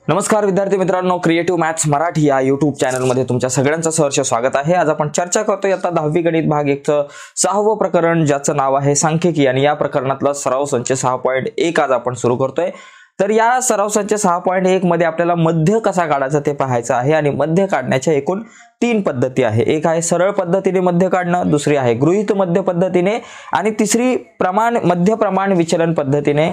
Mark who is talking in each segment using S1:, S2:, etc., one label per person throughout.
S1: नमस्कार विद्यार्थी मित्रांनो, क्रिएटिव्ह मॅथ्स मराठी या यूट्यूब चॅनलमध्ये तुमच्या सगळ्यांचं सहर्ष स्वागत आहे। आज आपण चर्चा करतोय आता 10वी गणित भाग 1 चं 6वं प्रकरण, ज्याचं नाव आहे सांख्यिकी, आणि या प्रकरणातला सराव संच 6.1 आज आपण सुरू करतोय। तर या सराव संच 6.1 मध्ये आपल्याला मध्य कसा काढायचा ते पाहायचं आहे, आणि मध्य काढण्याच्या एकूण 3 पद्धती आहे। एक आहे सरळ पद्धतीने मध्य काढणं, दुसरी आहे गृहीत मध्य पद्धतीने, आणि तिसरी मध्य प्रमाण विचलन पद्धतीने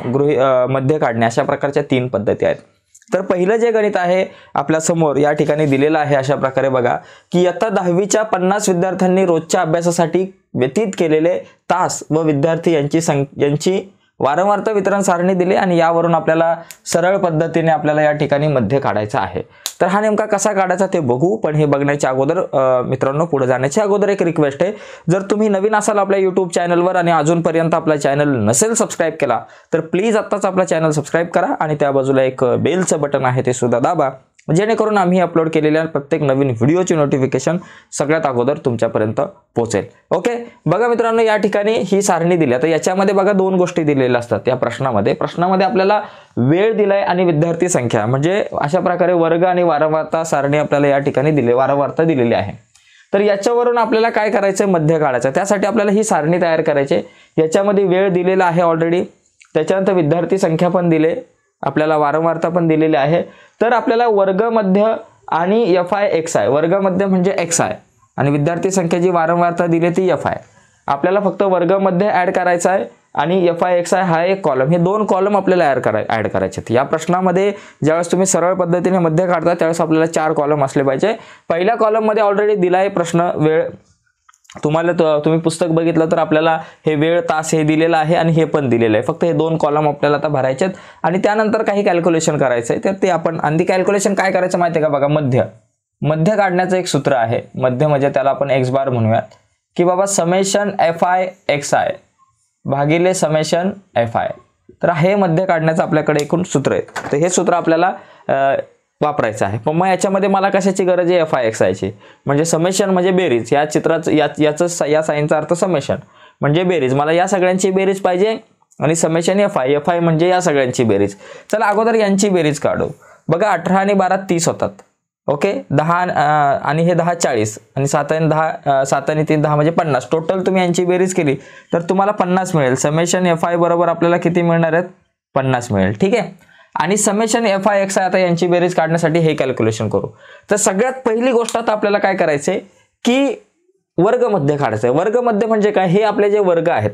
S1: मध्य काढणे। अशा प्रकारच्या 3 पद्धती आहेत। तर पहिलं जे गणित आहे आपल्या समोर या ठिकाणी दिलेलं आहे अशा प्रकारे बघा की इयत्ता 10वीच्या 50 विद्यार्थ्यांनी रोजच्या अभ्यासासाठी व्यतीत केलेले तास व विद्यार्थी यांची वारंवारता वितरण सारणी दिली, आणि यावरून आपल्याला सरळ पद्धतीने आपल्याला या ठिकाणी मध्य काढायचा आहे। तर हा नेमका कसा काढायचा ते बघू, पण हे बघण्याच्या अगोदर मित्रांनो, पुढे जाण्याच्या अगोदर एक रिक्वेस्ट आहे, जर तुम्ही नवीन असाल आपल्या YouTube चॅनलवर आणि अजूनपर्यंत आपला चॅनल नसेल सबस्क्राइब केला तर प्लीज आत्ताच आपला चॅनल सबस्क्राइब करा, आणि त्या बाजूला एक बेलचं बटन आहे ते सुद्धा दाबा, जेणेकरून आम्ही अपलोड केलेल्या प्रत्येक नवीन व्हिडिओची नोटिफिकेशन सगळ्यात अगोदर तुमच्यापर्यंत पोहोचेल। ओके, बघा मित्रांनो, या ठिकाणी ही सारणी दिली आहे। याच्यामध्ये बघा 2 गोष्टी दिलेल्या असतात या प्रश्नामध्ये आपल्याला वेळ दिलाय आणि विद्यार्थी संख्या, म्हणजे अशा प्रकारे वर्ग आणि वारंवारता सारणी आपल्याला या ठिकाणी वारंवारता दिलेली आहे। तर याच्यावरून आपल्याला काय करायचं, मध्य काढायचं। त्यासाठी आपल्याला ही सारणी तयार करायची। याच्यामध्ये वेळ दिलेला आहे ऑलरेडी, त्याच्यानंतर विद्यार्थी संख्या पण दिले, आपल्याला वारंवारता पण दिलेली आहे। तर आपल्याला वर्ग मध्य आणि FI वर्ग मध्य म्हणजे XI, आणि विद्यार्थी संख्या जी वारंवारता दिली ती FI, आपल्याला फक्त वर्ग मध्य ऍड करायचा आहे, आणि FI हा एक कॉलम, हे 2 कॉलम आपल्याला ऍड करायचे आहेत। या प्रश्नामध्ये ज्यावेळेस तुम्ही सरळ पद्धतीने मध्य काढता त्यावेळेस आपल्याला 4 कॉलम असले पाहिजे। पहिल्या कॉलम मध्ये ऑलरेडी दिलाय प्रश्न वेळ, तुम्ही पुस्तक बघितलं तर आपल्याला हे वेळ तास हे दिलेलं आहे आणि हे पण दिलेलं आहे। फक्त हे 2 कॉलम आपल्याला आता भरायचे आहेत, आणि त्यानंतर काही कॅल्क्युलेशन करायचं आहे। तर ते आपण आणि कॅल्क्युलेशन काय करायचं माहिती आहे का, बघा मध्य काढण्याचं एक सूत्र आहे। मध्य म्हणजे त्याला आपण x बार म्हणूयात की बाबा समेशन FI XI भागिले समेशन FI। तर हे मध्य काढण्याचं आपल्याकडे एकूण सूत्र आहे। तर हे सूत्र आपल्याला वापरायचं आहे। पण मग याच्यामध्ये मला कशाची गरज आहे, FI XI ची, म्हणजे समेशन म्हणजे बेरीज। या चित्रात या साइनचा अर्थ समेशन म्हणजे बेरीज, मला या सगळ्यांची बेरीज पाहिजे, आणि समेशन FI म्हणजे या सगळ्यांची बेरीज। चला अगोदर यांची बेरीज काढू। बघा 18 आणि 12 30 होतात। ओके, 10 आणि हे 10 40, आणि 7 आणि 3 10 म्हणजे 50। टोटल तुम्ही यांची बेरीज केली तर तुम्हाला 50 मिळेल। समेशन FI बरोबर आपल्याला किती मिळणार आहेत, 50 मिळेल। ठीक आहे, आणि समेशन FI XI आता यांची बेरीज काढण्यासाठी हे कॅल्क्युलेशन करू। तर सगळ्यात पहिली गोष्ट आता आपल्याला काय करायचंय की वर्ग मध्य काढायचं आहे। वर्ग मध्य म्हणजे काय, हे आपले जे वर्ग आहेत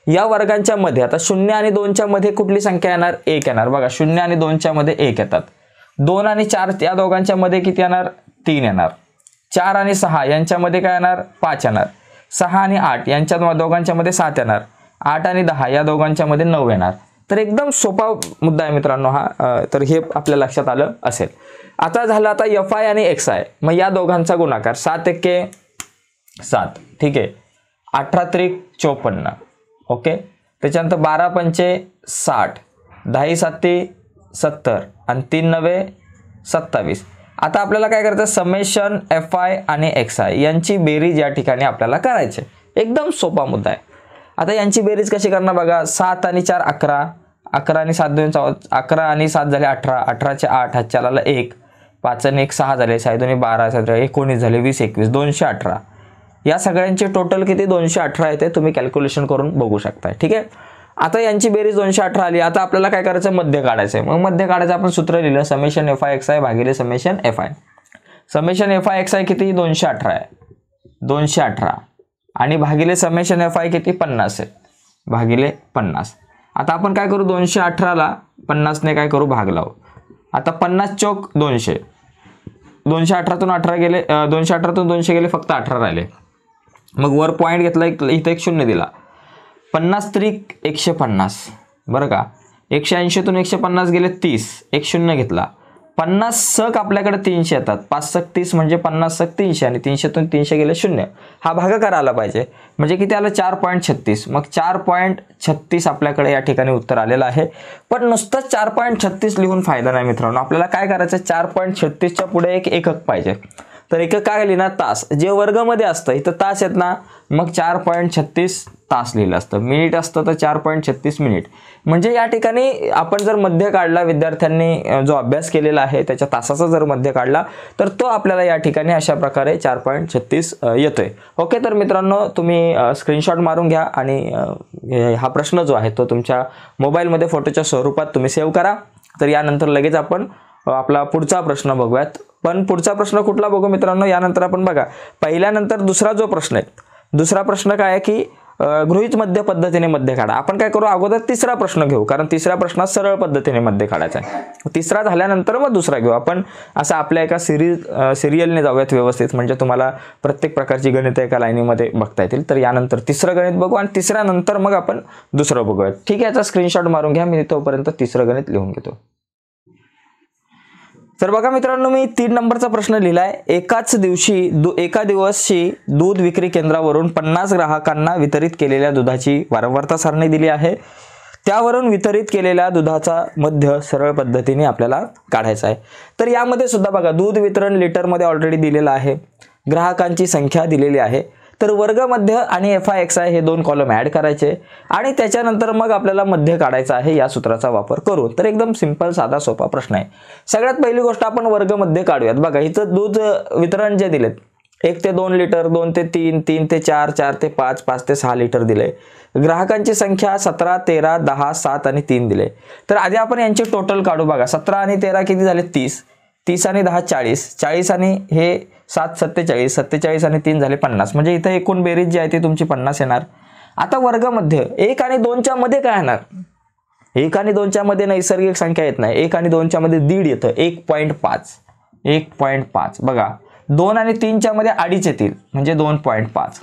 S1: या वर्गांच्या मध्ये आता 0 आणि 2 च्या मध्ये कुठली संख्या येणार, 1 येणार। बघा 0 आणि 2 च्या मध्ये 1 येतात। 2 आणि 4 या दोघांच्या मध्ये किती येणार, 3 येणार। 4 आणि 6 यांच्यामध्ये काय येणार, 5 येणार। 6 आणि 8 यांच्या दोघांच्या मध्ये 7 येणार। 8 आणि 10 या दोघांच्या मध्ये 9 येणार। तर एकदम सोपा मुद्दा आहे मित्रांनो हा, तर हे आपल्या लक्षात आलं असेल। आता झालं आता FI आणि XI, मग या दोघांचा गुणाकार 7 एके 7, ठीक आहे, 18 त्रिक 54, ओके, त्याच्यानंतर 12 पंचे 60, 10 साते 70, आणि 3 नवे 27। आता आपल्याला काय करायचं, समेशन FI आणि XI यांची बेरीज या ठिकाणी आपल्याला करायची। एकदम सोपा मुद्दा आहे। आता यांची बेरीज कशी करणार बघा, 7 आणि 4 11, 11 आणि 7 2 11 आणि 7 झाले 18, 18 चे 8, हात चालाला 1, 5 आणि 1 6 झाले, 6 2 12, 17 19 झाले, 20 21 218। या सगळ्यांचे टोटल किती, 218 येते। तुम्ही कॅल्क्युलेशन करून बघू शकता। ठीक आहे, आता यांची बेरीज 218 आली। आता आपल्याला काय करायचं, मध्य काढायचं आहे। मग मध्य काढायचं आपण सूत्र लिहिलं, समेशन FI XI भागिले summation FI। Summation FI XI किती, 218 आहे, 218, आणि भागिले समेशन FI किती, 50 आहे, भागिले 50। आता आपण काय करू, 218 ला 50 ने काय करू, भाग लावू। आता 50 चौक 200, 218 तून 18 गेले, 218 तून 200 गेले, फक्त 18 राहिले। मग वर पॉईंट घेतला, इथे एक शून्य दिला, 50 त्रिक 150, बरं का, 180 तून 150 गेले 30, एक शून्य घेतला, 50 सक आपल्याकडे 300 येतात, 5 सक 30 म्हणजे 50 सक 300, आणि 300 तून 300 गेले 0, हा भागाकार आला पाहिजे, म्हणजे किती आलं, 4.36। मग 4.36 आपल्याकडे या ठिकाणी उत्तर आलेलं आहे। पण नुसतं 4.36 लिहून फायदा नाही मित्रांनो, आपल्याला काय करायचं, 4.36 च्या पुढे एक एकक पाहिजे। तर एकक काय लिहिणार तास, जे वर्गमध्ये असतं इथं तास आहेत ना, मग 4.36 तास लिहिलं असतं. मिनिट असतं तर 4.36 मिनिट. म्हणजे या ठिकाणी आपण जर मध्य काढला, विद्यार्थ्यांनी जो अभ्यास केलेला आहे त्याच्या तासाचा जर मध्य काढला तर तो आपल्याला या ठिकाणी अशा प्रकारे 4.36 येतोय. ओके, तर मित्रांनो तुम्ही स्क्रीनशॉट मारून घ्या आणि हा प्रश्न जो आहे तो तुमच्या मोबाईलमध्ये फोटोच्या स्वरूपात तुम्ही सेव्ह करा. तर यानंतर लगेच आपण आपला पुढचा प्रश्न बघूयात. पण पुढचा प्रश्न कुठला बघू मित्रांनो, यानंतर आपण बघा पहिल्यानंतर दुसरा जो प्रश्न आहे, दुसरा प्रश्न काय आहे की गृहीत मध्य पद्धतीने मध्य काढा. आपण काय करू, अगोदर तिसरा प्रश्न घेऊ, कारण तिसऱ्या प्रश्नात सरळ पद्धतीने मध्य काढायचा आहे. तिसरा झाल्यानंतर मग दुसरा घेऊ. आपण असं आपल्या एका सिरियलने जाऊयात व्यवस्थित, म्हणजे तुम्हाला प्रत्येक प्रकारची गणितं एका लाईनीमध्ये बघता येतील. तर यानंतर तिसरं गणित बघू आणि तिसऱ्यानंतर मग आपण दुसरं बघूयात. ठीक आहे, याचा स्क्रीनशॉट मारून घ्या, मी तोपर्यंत तिसरं गणित लिहून घेतो. तर बघा मित्रांनो, मी 3 नंबरचा प्रश्न लिहिलाय. एका दिवशी दूध विक्री केंद्रावरून 50 ग्राहकांना वितरित केलेल्या दुधाची वारंवारता सारणी दिली आहे. त्यावरून वितरित केलेल्या दुधाचा मध्य सरळ पद्धतीने आपल्याला काढायचा आहे. तर यामध्ये सुद्धा बघा दूध वितरण लिटरमध्ये ऑलरेडी दिलेलं आहे, ग्राहकांची संख्या दिलेली आहे. तर वर्ग मध्य आणि FI/XI हे 2 कॉलम ऍड करायचे आणि त्याच्यानंतर मग आपल्याला मध्य काढायचा आहे या सूत्राचा वापर करून. तर एकदम सिंपल साधा सोपा प्रश्न आहे. सगळ्यात पहिली गोष्ट आपण वर्ग मध्य काढूयात. बघा इथं दूध वितरण जे दिलेत 1 ते 2 लिटर, 2 ते 3, 3 ते 4, 4 ते 5, 5 ते 6 लिटर दिले. ग्राहकांची संख्या 17, 13, 10, 7 आणि 3 दिले. तर आधी आपण यांचे टोटल काढू. बघा 17 आणि 13 किती झाले 30, 30 आणि 10 40, 40 आणि हे 7 47, 47 आणि 3 झाले 50. म्हणजे इथं एकूण बेरीज जी आहे ती तुमची 50 येणार. आता वर्गामध्ये 1 आणि 2च्या मध्ये काय येणार, 1 आणि 2च्या मध्ये नैसर्गिक संख्या येत नाही. 1 आणि 2च्या मध्ये दीड येतं, 1.5, 1.5. बघा 2 आणि 3च्या मध्ये अडीच येतील म्हणजे 2.5.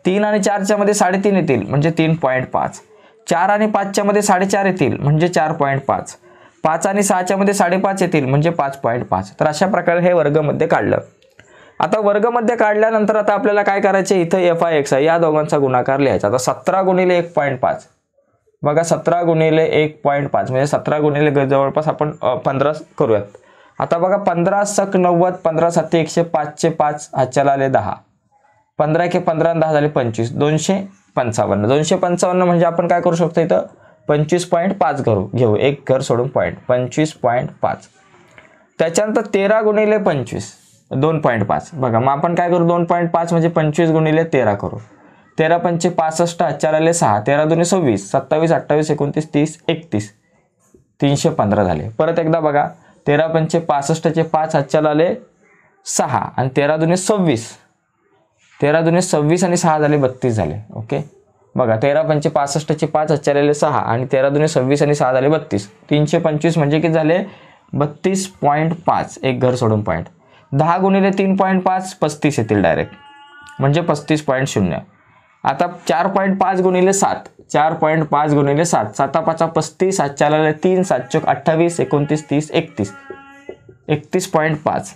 S1: 3 आणि 4च्या मध्ये 3.5 येतील म्हणजे 3.5. 4 आणि 5च्या मध्ये 4.5 येतील म्हणजे 4.5. 5 आणि 6च्या मध्ये 5.5 येतील म्हणजे 5.5. तर अशा प्रकारे हे वर्गमध्ये काढलं. आता वर्गमध्ये काढल्यानंतर आता आपल्याला काय करायचे, इथं FI/XI या दोघांचा गुणाकार लिहायचा. आता 17 गुणिले 1.5, बघा 17 गुणिले 1.5 म्हणजे 17 गुणिले जवळपास आपण 15 करूयात. आता बघा 15 सक 90, 15 7 105 चे 5 हातच्याला आले 10, 15 के 15 आणि 10 झाले 25, 255. 255 म्हणजे आपण काय करू शकतो, इथं 25.5 घेऊ, एक घर सोडून पॉईंट 25.5. त्याच्यानंतर 13 गुणिले 25 2.5. बघा मग आपण काय करू, 2.5 म्हणजे 25 गुणिले 13 करू. 13 पंचे 65, हातच्याला आले 6, 13 दुने 26, 27 28 29 30 31, 315 झाले. परत एकदा बघा 13 पंचे 65 चे 5 हातच्याला आले 6 आणि 13 दुने 26, 13 दुने 26 आणि 6 झाले 32 झाले. ओके, बघा 13 पंचे 65 चे 5 हातच्याला आले 6 आणि 13 दुने 26 आणि 6 झाले 32, 325 म्हणजे किती झाले 32.5, एक घर सोडून पॉईंट. 10 गुणिले 3.5 35 येतील डायरेक्ट म्हणजे 35.0. आता 4.5 गुणिले 7, 4.5 गुणिले 7, 7 5 35, 7 आले 3, 7 चौक 28, 29 30 31, 31.5,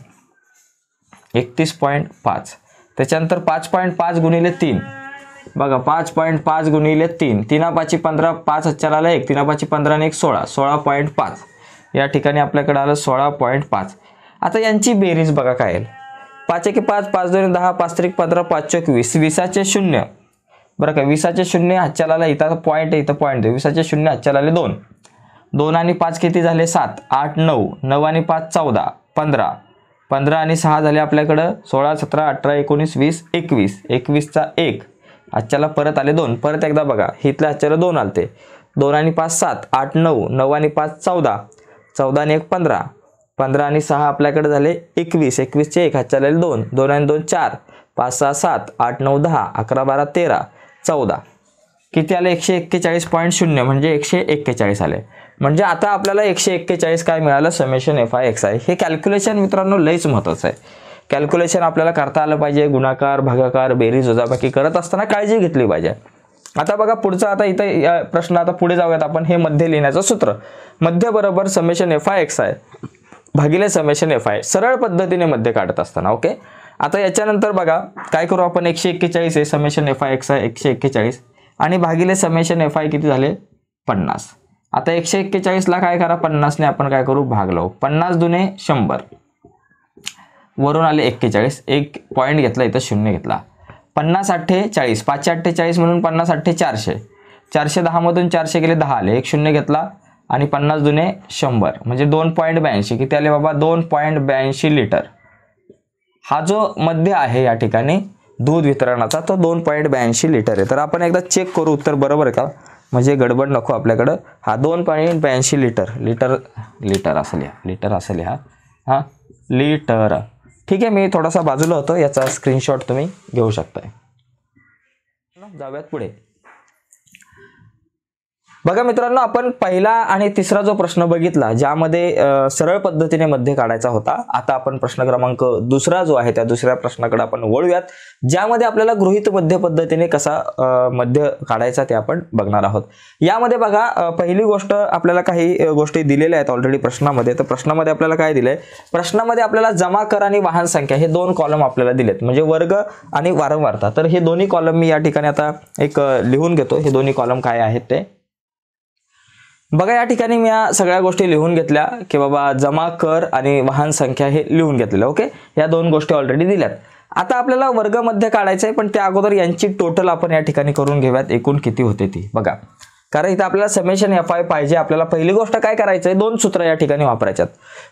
S1: 31.5. त्याच्यानंतर 5.5 गुणिले 3, बघा 5.5 गुणिले 3, 3 5 15, 5 हातच्याला आला 1, 3 5 15 आणि 1 16, 16.5. या ठिकाणी आपल्याकडे आलं 16.5. आता यांची बेरीज बघा काय येईल, 5 1 5, 5 2 10, 5 3 15, 5 चौक 20, 20चे 0. बरं का 20चे 0 हातच्याला आला, इथं पॉईंट आहे, इथं पॉईंट आहे. 20चे 0 हातच्याला आले 2, 2 आणि 5 किती झाले 7, 8 9, 9 आणि 5 14, 15, 15 आणि 6 झाले आपल्याकडं 16 17 18 19 20 21, 21चा 1 हातच्याला परत आले 2. परत एकदा बघा इथल्या हातच्याला 2 आलते, 2 आणि 5 7, 8 9, 9 आणि 5 14, 14 आणि 1 15, 15 आणि 6 आपल्याकडे झाले 21, 21चे 1 हातच्याला आले 2, 2 आणि 2 4, 5 6 7, 8 9 10, 11 12 13 14, किती आले 141.0 म्हणजे 141 आले. म्हणजे आता आपल्याला 141 काय मिळालं, समेशन FI/XI. हे कॅल्क्युलेशन मित्रांनो लयच महत्त्वाचं आहे. कॅल्क्युलेशन आपल्याला करता आलं पाहिजे. गुणाकार भागाकार बेरीज वजाबाकी करत असताना काळजी घेतली पाहिजे. आता बघा पुढचा, आता इथं या प्रश्न आता पुढे जाऊयात आपण. हे मध्य लिहिण्याचं सूत्र, मध्य बरोबर समेशन FI/XI भागिले समेशन FI, सरळ पद्धतीने मध्य काढत असताना. ओके, आता याच्यानंतर बघा काय करू आपण, 141 आहे समेशन FI/XI 141 आणि भागिले समेशन FI किती झाले 50. आता 141 ला काय करा, 50 ने आपण काय करू भाग लावू. 50 दुने 100, वरून आले 41, एक पॉईंट घेतला, इथं 0 घेतला. 50 48, 5 48 म्हणून 50 8 400, 410 मधून 400 गेले 10 आले, एक 0 घेतला आणि 50 दुने 100 म्हणजे 2.82. किती आले बाबा? 2.82 लिटर. हा जो मध्य आहे या ठिकाणी दूध वितरणाचा तो 2.82 लिटर आहे. तर आपण एकदा चेक करू उत्तर बरोबर आहे का, म्हणजे गडबड नको आपल्याकडं. हा 2.82 लिटर असं लिहा, लिटर असं लिहा. हां, लिटर. ठीक आहे, मी थोडासा बाजूला होतो, याचा स्क्रीनशॉट तुम्ही घेऊ शकताय. जाऊयात पुढे. बघा मित्रांनो, आपण पहिला आणि तिसरा जो प्रश्न बघितला ज्यामध्ये सरळ पद्धतीने मध्य काढायचा होता. आता आपण प्रश्न क्रमांक दुसरा जो आहे त्या दुसऱ्या प्रश्नाकडे आपण वळूयात, ज्यामध्ये आपल्याला गृहीत मध्य पद्धतीने कसा मध्य काढायचा ते आपण बघणार आहोत. यामध्ये बघा, पहिली गोष्ट आपल्याला काही गोष्टी दिलेल्या आहेत ऑलरेडी प्रश्नामध्ये. तर प्रश्नामध्ये आपल्याला काय दिलंय? प्रश्नामध्ये आपल्याला जमा कर आणि वाहन संख्या हे 2 कॉलम आपल्याला दिलेत, म्हणजे वर्ग आणि वारंवारता. तर हे दोन्ही कॉलम मी या ठिकाणी आता एक लिहून घेतो. हे दोन्ही कॉलम काय आहेत ते बघा. या ठिकाणी मी या सगळ्या गोष्टी लिहून घेतल्या की बाबा जमा कर आणि वाहन संख्या हे लिहून घेतलेलं. ओके, या 2 गोष्टी ऑलरेडी दिल्यात. आता आपल्याला वर्ग मध्य काढायचं आहे, पण त्या अगोदर यांची टोटल आपण या ठिकाणी करून घेऊयात, एकूण किती होते ती बघा. कारण इथं आपल्याला समेशन FI पाहिजे. आपल्याला पहिली गोष्ट काय करायचं आहे, 2 सूत्र या ठिकाणी वापरायच्यात.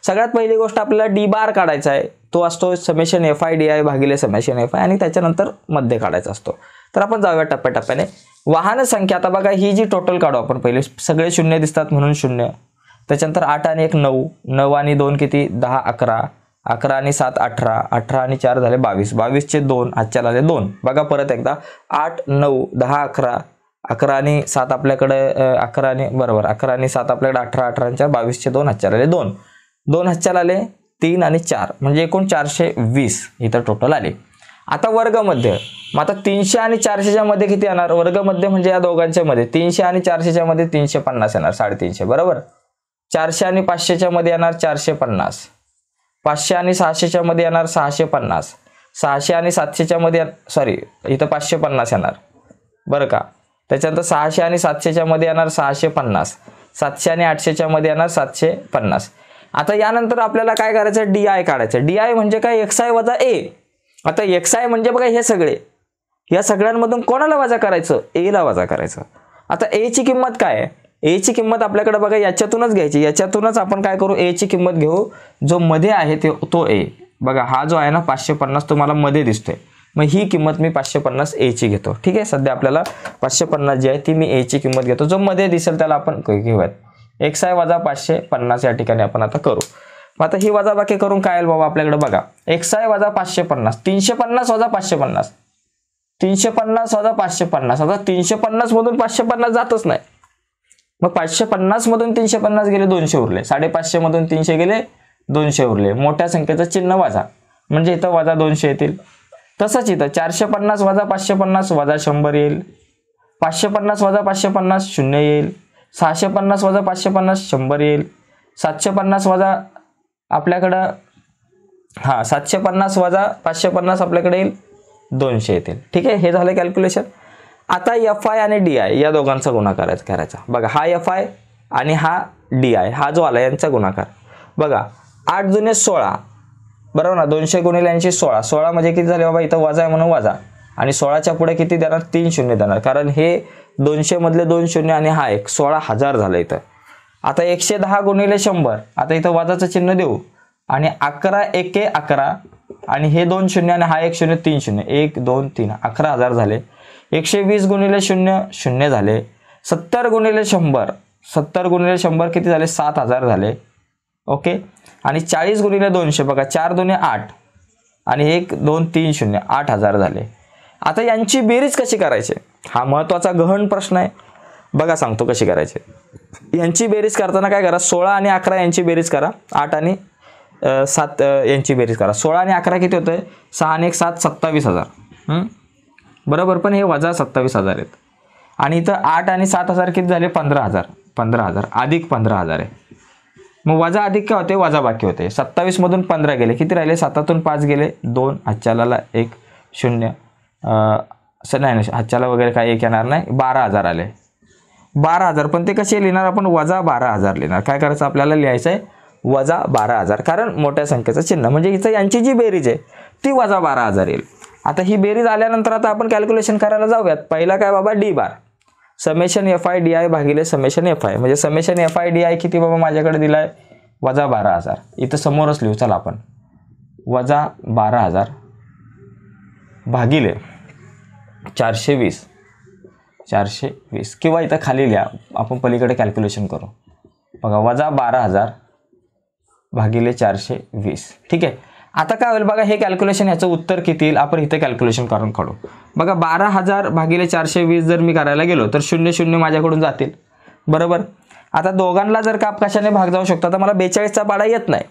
S1: सगळ्यात पहिली गोष्ट आपल्याला डी बार काढायचा आहे, तो असतो समेशन FI DI भागिले समेशन FI, आणि त्याच्यानंतर मध्य काढायचा असतो. तर आपण जाऊया टप्प्याटप्प्याने. वाहन संख्या, आता बघा ही जी टोटल काढू आपण, पहिले सगळे 0 दिसतात म्हणून 0, त्याच्यानंतर 8 आणि 1 9, 9 आणि 2 किती 10 11, 11 आणि 7 18, 18 आणि 4 झाले 22, 22 चे 2 हातच्या आले 2. बघा परत एकदा 8 9 10 11, 11 आणि 7 आपल्याकडे 11 आणि बरोबर 11 आणि 7 आपल्याकडे 18, 18 आणि 4 22 चे 2 हातच्या आले 2, 2 हातच्या आले 3 आणि 4 म्हणजे एकूण 420 इथं टोटल आले. आता वर्ग मध्य, मग आता 300 आणि 400च्या मध्ये किती येणार? वर्ग मध्य म्हणजे या दोघांच्या मध्ये 300 आणि 400च्या मध्ये 350 येणार, 350 बरोबर. 400 आणि 500च्या मध्ये येणार 450, 500 आणि 600च्या मध्ये येणार 650, 600 आणि 700च्या मध्ये सॉरी इथं 550 येणार बरं का. त्याच्यानंतर 600 आणि 700च्या मध्ये येणार 650, 700 आणि 800च्या मध्ये येणार 750. आता यानंतर आपल्याला काय करायचं? DI काढायचं. DI म्हणजे काय? XI वजा A. आता XI म्हणजे बघा हे सगळे, या सगळ्यांमधून कोणाला वजा करायचं? A ला वजा करायचं. आता A ची किंमत काय आहे? A ची किंमत आपल्याकडे बघा याच्यातूनच घ्यायची. याच्यातूनच आपण काय करू? A ची किंमत घेऊ, जो मध्ये आहे तो A. बघा हा जो आहे ना 550 तुम्हाला मध्ये दिसतोय, मग ही किंमत मी 550 A ची घेतो. ठीक आहे, सध्या आपल्याला 550 जी आहे ती मी A ची किंमत घेतो, जो मध्ये दिसेल त्याला आपण घेऊयात. XI वजा 550 या ठिकाणी आपण आता करू. मग आता ही वजाबाकी करून काय आलं बाबा आपल्याकडे बघा, XI वजा 550, 350 वजा 550, 350 वजा 550. आता 350 मधून 550 जातच नाही, मग 550 मधून 350 गेले 200 उरले, 550 मधून 300 गेले 200 उरले. मोठ्या संख्येचं चिन्ह वजा म्हणजे इथं वजा 200 येतील. तसंच इथं 450 वजा 550 वजा 100 येईल, 550 वजा 550 0 येईल, 650 वजा 550 100 येईल, 750 वजा आपल्याकडं 750 वजा 550 आपल्याकडे येईल 200 येतील. ठीक आहे, हे झालं कॅल्क्युलेशन. आता FI आणि DI या दोघांचा गुणाकार करायचा. बघा हा FI आणि हा DI हा जो आला यांचा गुणाकार बघा. 8 दुने 16 बरोबर ना, 200 गुणिले 80 16, 16 म्हणजे किती झाले बाबा? इथं वजा आहे म्हणून वजा, आणि 16च्या पुढे किती देणार? 3 शून्य देणार, कारण हे 200 मधले 2 शून्य आणि हा एक 16,000 झालं इथं. आता 110 गुणिले 100, आता इथं वजाचं चिन्ह देऊ, आणि 11 एके 11, आणि हे 2 शून्य आणि हा 1 शून्य 3 शून्य 1 2 3 11,000 झाले. 120 गुणिले 0 0 झाले. 70 गुणिले 100, 70 गुणिले 100 किती झाले? 7,000 झाले. ओके, आणि 40 गुणिले 200 बघा, 4 दुने 8 आणि 1 2 3 0 8,000 झाले. आता यांची बेरीज कशी करायची? हा महत्त्वाचा गहन प्रश्न आहे. बघा सांगतो कशी करायची. यांची बेरीज करताना काय करा? 16 आणि 11 यांची बेरीज करा, 8 आणि 7 यांची बेरीज करा. 16 आणि 11 किती होतंय? 6 आणि 1 7 27,000 बरोबर, पण हे वजा 27,000 आहेत. आणि इथं 8 आणि 7,000 किती झाले? 15,000. 15,000 अधिक 15,000 आहे. मग वजा अधिक काय होते? वजा बाकी होते. 27 मधून 15 गेले, किती राहिले? 7तून 5 गेले 2, हातच्याला 1 0 असं नाही, हातच्याला वगैरे काय 1 येणार नाही. 12,000 आले. 12,000, पण ते कसे लिहिणार आपण? वजा 12,000 लिहिणार. काय करायचं आपल्याला? लिहायचं आहे वजा 12,000, कारण मोठ्या संख्येचं चिन्ह म्हणजे इथं यांची जी बेरीज आहे ती वजा 12,000 येईल. आता ही बेरीज आल्यानंतर आता आपण कॅल्क्युलेशन करायला जाऊयात. पहिला काय बाबा डी बार समेशन FI/DI भागिले समेशन FI, म्हणजे समेशन FI/DI किती बाबा माझ्याकडे दिलाय वजा 12,000. इथं समोरच लिहू चला आपण, वजा 12,000 भागिले 420 किंवा इथं खाली लिहा, आपण पलीकडे कॅल्क्युलेशन करू बघा, वजा 12,000 भागिले 420. ठीक आहे. आता काय होईल बघा, हे कॅल्क्युलेशन ह्याचं उत्तर किती येईल आपण इथे कॅल्क्युलेशन करून काढू बघा. 12,000 भागिले 420 जर मी करायला गेलो तर 0 माझ्याकडून जातील, बरोबर. आता दोघांना जर काप कशाने भाग जाऊ शकतो, आता मला 42चा पाडा येत नाही,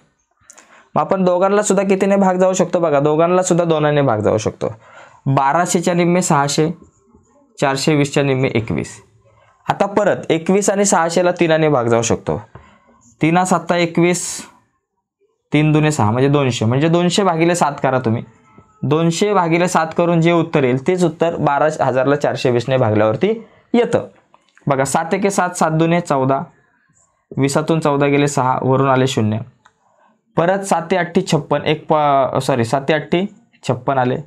S1: मग आपण दोघांना सुद्धा कितीने भाग जाऊ शकतो बघा, दोघांना सुद्धा 2ने भाग जाऊ शकतो. 1200च्या निम्मे 600, 420च्या निम्मे 21. आता परत 21 आणि 600ला 3ने भाग जाऊ शकतो. 3 7 21, 3 दुने 6 म्हणजे 200, म्हणजे 200 भागिले 7 करा तुम्ही. 200 भागिले 7 करून जे उत्तर येईल तेच उत्तर 12,000ला 420ने भागल्यावरती येतं बघा. 7 1 7, 7 दुने 14, 20तून 14 गेले 6, वरून आले 0. परत 7 8 56, 7 8 56 आले,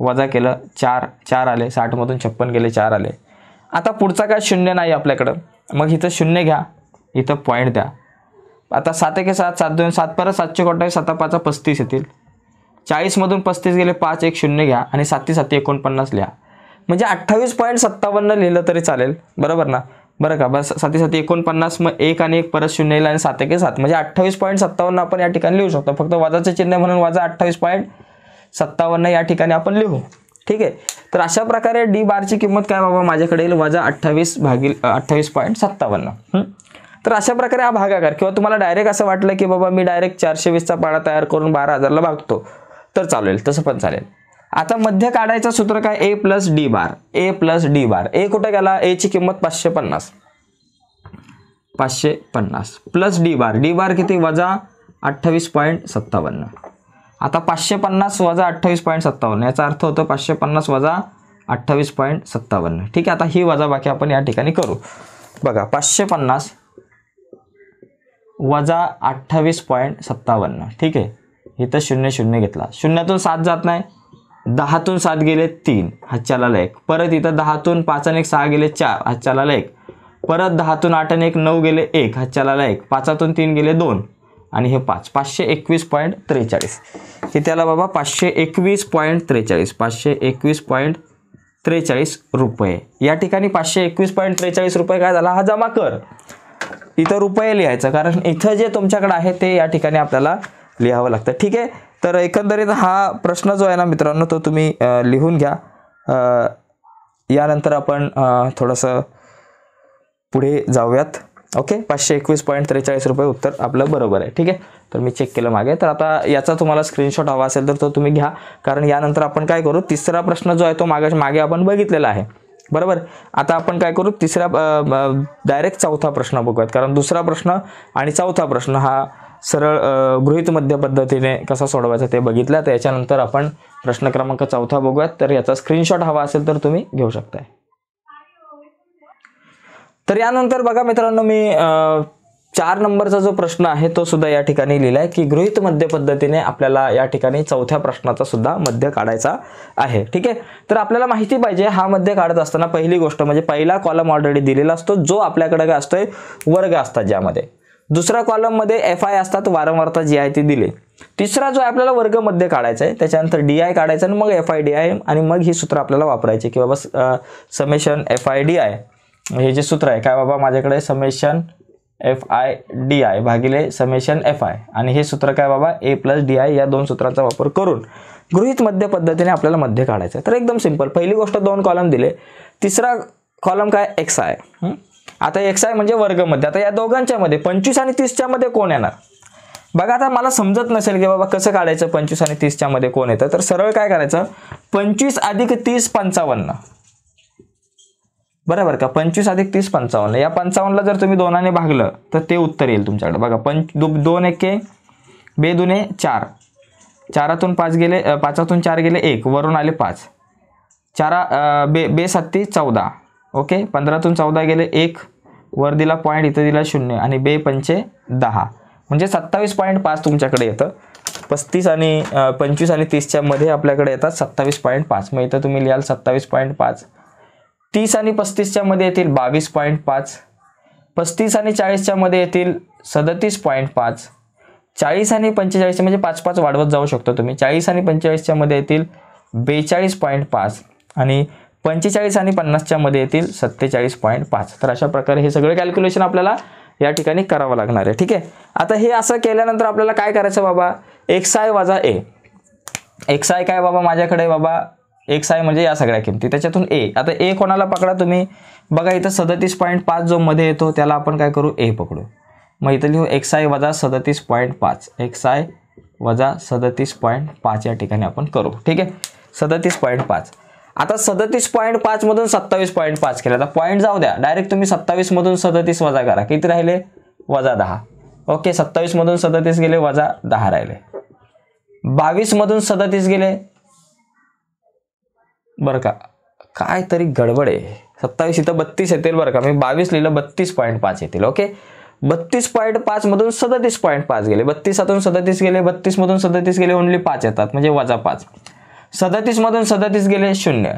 S1: वजा केलं 4 आले, 60 मधून 56 गेले 4 आले. आता पुढचा काय 0 नाही आपल्याकडं, मग इथं 0 घ्या, इथं पॉईंट द्या. आता 7 1 7, 7 2 7, परत 7 28, 7 5 35 येतील. 40 मधून 35 गेले, 5 1 0 घ्या आणि 7 7 49 लिहा, म्हणजे 28.57 लिहिलं तरी चालेल, बरोबर ना. बरं का, बस 7 7 49, मग 1 आणि 1 परत 0 येईल आणि 7 1 7, म्हणजे 28.57 आपण या ठिकाणी लिहू शकतो. फक्त वजाचे चिन्ह म्हणून वजा 28.57 या ठिकाणी आपण लिहू. ठीक आहे. तर अशा प्रकारे डी बारची किंमत काय बाबा माझ्याकडे येईल वजा 28 भागिले 28.57. तर अशा प्रकारे हा भागाकार, किंवा तुम्हाला डायरेक्ट असं वाटलं की बाबा मी डायरेक्ट 420चा पाडा तयार करून 12,000ला भागतो तर चालेल, तसं पण चालेल. आता मध्य काढायचं सूत्र काय, A plus D bar. A कुठे गेला, A ची किंमत 550 प्लस डी बार किती वजा 28.57. आता 550 वजा 28.57 याचा अर्थ होतो 550 वजा 28.57. ठीक आहे. आता ही वजा बाकी आपण या ठिकाणी करू बघा. 550 वजा 28.57. ठीक आहे. इथं 0 घेतला, 0तून 7 जात नाही, 10तून 7 गेले 3, हातच्याला 1. परत इथं 10तून 5 आणि 1 6 गेले 4, हातच्याला 1. परत 10तून 8 आणि 1 9 गेले 1, हातच्याला 1. 5तून 3 गेले 2 आणि हे 5. 521.43 हे त्याला बाबा 521.43 521.43 रुपये. या ठिकाणी 521.43 रुपये काय झाला, हा जमा कर. इथं रुपये लिहायचं, कारण इथं जे तुमच्याकडे आहे ते या ठिकाणी आपल्याला लिहावं लागतं. ठीक आहे. तर एकंदरीत हा प्रश्न जो आहे ना मित्रांनो, तो तुम्ही लिहून घ्या. यानंतर आपण थोडंसं पुढे जाऊयात. ओके. 521.43 रुपये उत्तर आपलं बरोबर आहे. ठीक आहे. तर मी चेक केलं मागे. तर आता याचा तुम्हाला स्क्रीनशॉट हवा असेल तर तो तुम्ही घ्या, कारण यानंतर आपण काय करू, तिसरा प्रश्न जो आहे तो मागे आपण बघितलेला आहे, बरोबर. आता आपण काय करू, डायरेक्ट चौथा प्रश्न बघूयात, कारण दुसरा प्रश्न आणि चौथा प्रश्न हा सरळ गृहीत मध्य पद्धतीने कसा सोडवायचा ते बघितलं. तर याच्यानंतर आपण प्रश्न क्रमांक 4 बघूयात. तर याचा स्क्रीनशॉट हवा असेल तर तुम्ही घेऊ शकताय. तर यानंतर बघा मित्रांनो, मी 4 नंबरचा जो प्रश्न आहे तो सुद्धा या ठिकाणी लिहिलाय की गृहीत मध्य पद्धतीने आपल्याला या ठिकाणी चौथ्या प्रश्नाचा सुद्धा मध्य काढायचा आहे. ठीक आहे. तर आपल्याला माहिती पाहिजे हा मध्य काढत असताना पहिली गोष्ट म्हणजे पहिला कॉलम ऑलरेडी दिलेला असतो, जो आपल्याकडे काय असतोय, वर्ग असतात ज्यामध्ये. दुसरा कॉलम मध्ये FI असतात, वारंवारता जी आहे ती दिली. तिसरा जो आहे आपल्याला वर्ग मध्य काढायचा आहे, त्याच्यानंतर DI काढायचं आणि मग FI/DI, आणि मग ही सूत्र आपल्याला वापरायची की बाबा समेशन FI/DI हे जे सूत्र आहे काय बाबा माझ्याकडे समेशन FI/DI भागिले समेशन FI, आणि हे सूत्र काय बाबा A प्लस DI या दोन सूत्रांचा वापर करून गृहीत मध्य पद्धतीने आपल्याला मध्य काढायचं आहे. तर एकदम सिंपल. पहिली गोष्ट 2 कॉलम दिले, तिसरा कॉलम काय XI. आता XI म्हणजे वर्ग मध्य. आता या दोघांच्या मध्ये 25 आणि 30च्या मध्ये कोण येणार बघा. आता मला समजत नसेल की बाबा कसं काढायचं 25 आणि 30च्या मध्ये कोण येतं, तर सरळ काय करायचं, 25 अधिक 30 55, बरोबर का. 25 अधिक 30 55. या 55ला जर तुम्ही 2ने भागलं तर ते उत्तर येईल तुमच्याकडे बघा. 2 1 2 2 4, 4तून 5 गेले, 5तून 4 गेले 1, वरून आले 5, 4 बे 7 14. ओके. 15तून 14 गेले 1, वर दिला पॉईंट, इथं दिला 0, आणि बे 5 10, म्हणजे 27.5 तुमच्याकडे येतं. 35 आणि 25 आणि 30च्या मध्ये आपल्याकडे येतात 27.5. मग इथं तुम्ही लिहाल 27.5. 30 आणि 35च्या मध्ये येतील 22.5. 35 आणि 40च्या मध्ये येतील 37.5. 40 आणि 45 म्हणजे 5-5 वाढवत जाऊ शकतो तुम्ही. 40 आणि 45च्या मध्ये येतील 42.5 आणि 45 आणि 50च्या मध्ये येतील 47.5. तर अशा प्रकारे हे सगळे कॅल्क्युलेशन आपल्याला या ठिकाणी करावं लागणार आहे. ठीक आहे. आता हे असं केल्यानंतर आपल्याला काय करायचं बाबा, xi वजा a. xi काय बाबा माझ्याकडे बाबा, xi म्हणजे या सगळ्या किमती, त्याच्यातून a. आता a कोणाला पकडा तुम्ही, बघा इथं 37.5 जो मध्ये येतो त्याला आपण काय करू, a पकडू. मग इथं लिहू xi वजा 37.5. xi वजा 37.5 या ठिकाणी आपण करू. ठीक आहे. 37.5. आता 37.5 मधून 27.5 केलं तर पॉईंट जाऊ द्या, डायरेक्ट तुम्ही 27 मधून 37 वजा करा. किती राहिले, वजा 10. ओके. 27 मधून 37 गेले, वजा 10 राहिले. 22 मधून 37 गेले, बरं का, काय तरी गडबड आहे. 27 इथं 32 येतील बरं का, मी 22 लिहिलं, 32.5 येतील. ओके. 32.5 मधून 37.5 गेले, 32 37 गेले, 32 मधून 37 गेले, ओनली 5 येतात म्हणजे वजा 5. 37 मधून 37 गेले 0.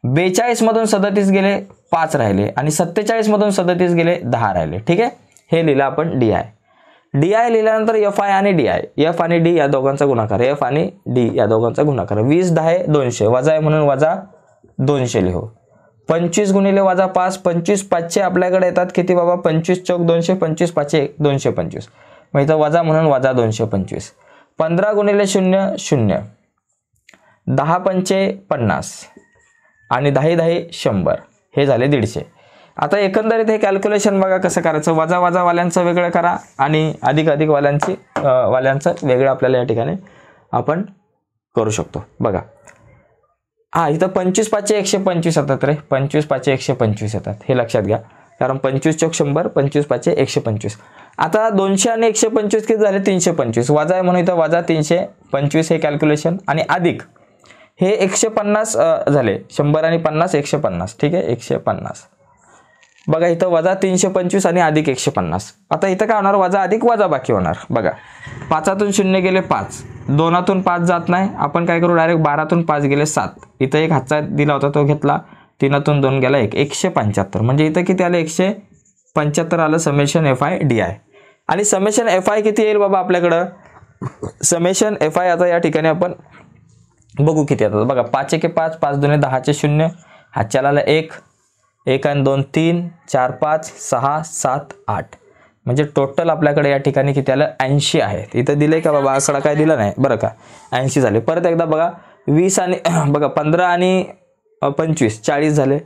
S1: 42 मधून 37 गेले 5 राहिले आणि 47 मधून 37 गेले 10 राहिले. ठीक आहे. हे लिहिलं आपण डी आय. डी आय लिहिल्यानंतर एफ आय आणि डी आय, एफ आणि डी या दोघांचा गुणाकार, एफ आणि डी या दोघांचा गुणाकार. 20 10 200, वजा आहे म्हणून वजा 200 लिहू. 25 गुणिले वजा 5, 25 5चे आपल्याकडे येतात किती बाबा, 25 चौक 200, 25 5 225. मग इथं वजा म्हणून वजा 225. 15 गुणिले 0 0, 10 पंचे 50 आणि 10 10 100, हे झाले 150. आता एकंदरीत हे कॅल्क्युलेशन बघा कसं करायचं, वजा वजा वाल्यांचं वेगळं करा आणि अधिक अधिक वाल्यांचं वेगळं आपल्याला या ठिकाणी आपण करू शकतो. बघा इथं 25 5 125 येतात रे, 25 5 125 येतात, हे लक्षात घ्या. कारण 25 चौक 100, 25 5 125. आता 200 आणि 125 किती झाले, 325. वजा आहे म्हणून इथं वजा 325 हे कॅल्क्युलेशन आणि अधिक हे 150 झाले. 100 आणि 50 150. ठीक आहे. 150. बघा इथं वजा 325 आणि अधिक 150. आता इथं काय होणार, वजा अधिक वजा बाकी होणार. बघा 5तून 0 गेले 5, 2तून 5 जात नाही, आपण काय करू, डायरेक्ट 12तून 5 गेले 7. इथं एक हातचा दिला होता तो घेतला, 3तून 2 गेला 1, 175. म्हणजे इथं किती आलं, 175 आलं summation F I D I. आणि समेशन एफ आय किती येईल बाबा आपल्याकडं, समेशन एफ आय आता या ठिकाणी आपण बघू किती येतात. बघा 5 1 5, 5 2 10चे 0, हातच्याला आला 1, 1 आणि 2 3, 4 5 6 7 8. म्हणजे टोटल आपल्याकडे या ठिकाणी किती आलं, 80 आहे. इथं दिलंय का बाबा, आकडा काय दिला नाही बरं का, 80 झाले. परत एकदा बघा 20 आणि बघा 15 आणि 25 40 झाले,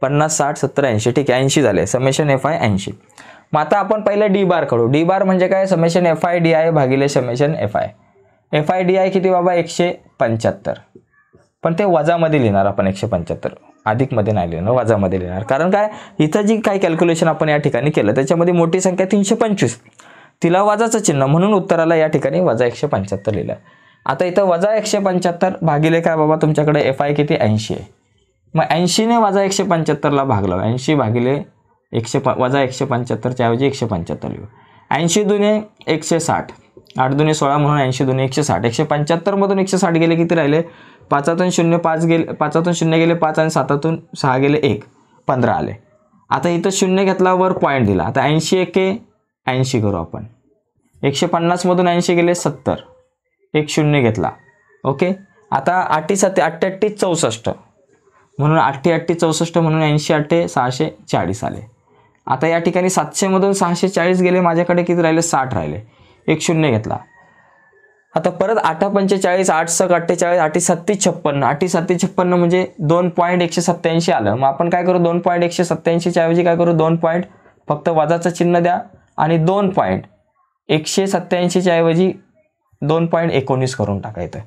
S1: 50 60 70 80. ठीक आहे. 80 झाले. Summation F I 80. मग आता आपण पहिलं डी बार काढू. डी बार म्हणजे काय, summation F I D I भागिले summation F I. F I D I किती बाबा, 175. पण ते वजामध्ये लिहिणार आपण, 175 अधिक मध्ये नाही लिहिणार, वजामध्ये लिहिणार. कारण काय, इथं जी काही कॅल्क्युलेशन आपण या ठिकाणी केलं त्याच्यामध्ये मोठी संख्या 325, तिला वजाचं चिन्ह म्हणून उत्तराला या ठिकाणी वजा 175 लिहिलं. आता इथं वजा 175 भागिले काय बाबा, तुमच्याकडे एफ आय किती 80 आहे. मग 80 ने वजा 175ला भागलं, 80 भागिले वजा 175च्या ऐवजी 175 लिहू. 80 दुने 160, 8 दुने 16 म्हणून 80 दुने 160. 175 मधून 160 गेले, किती राहिले, 5तून 0 5 गेले, 5तून 0 गेले 5 आणि 7तून 6 गेले 1, 15 आले. आता इथं 0 घेतला, वर पॉईंट दिला. आता 80 1 80 करू आपण. 150 मधून 80 गेले 70, 1 0 घेतला. ओके. आता 8 7 8 8 64 म्हणून 8 8 64 म्हणून 80 8 640 आले. आता या ठिकाणी 700 मधून 640 गेले, माझ्याकडे किती राहिले, 60 राहिले. 1 0 घेतला. आता परत 8 45 8 6 48 8 7 56, 8 7 56 म्हणजे 2.187 आलं. मग आपण काय करू, 2.187 च्या ऐवजी काय करू, 2 पॉईंट फक्त वजाचं चिन्ह द्या आणि 2.187 च्या ऐवजी 2.19 करून टाकायचं.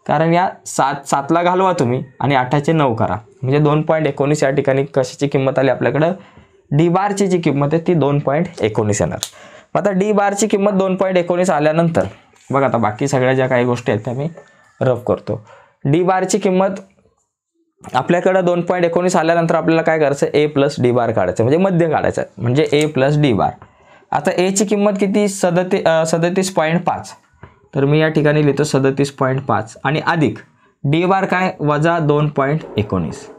S1: कारण या 7ला घालवा तुम्ही आणि 8चे 9 करा, म्हणजे 2.19 या ठिकाणी कशाची किंमत आली आपल्याकडं, डी बारची जी किंमत आहे ती 2.19 येणार. आता डी बारची किंमत 2.19 आल्यानंतर बघा, आता बाकी सगळ्या ज्या काही गोष्टी आहेत त्या मी रफ करतो. डी बारची किंमत आपल्याकडे 2.19 आल्यानंतर आपल्याला काय करायचं, ए प्लस डी बार काढायचं, म्हणजे मध्य काढायचं, म्हणजे ए प्लस डी बार. आता ए ची किंमत किती 37.5, तर मी या ठिकाणी लिहितो 37.5 आणि अधिक डी बार काय वजा 2.19,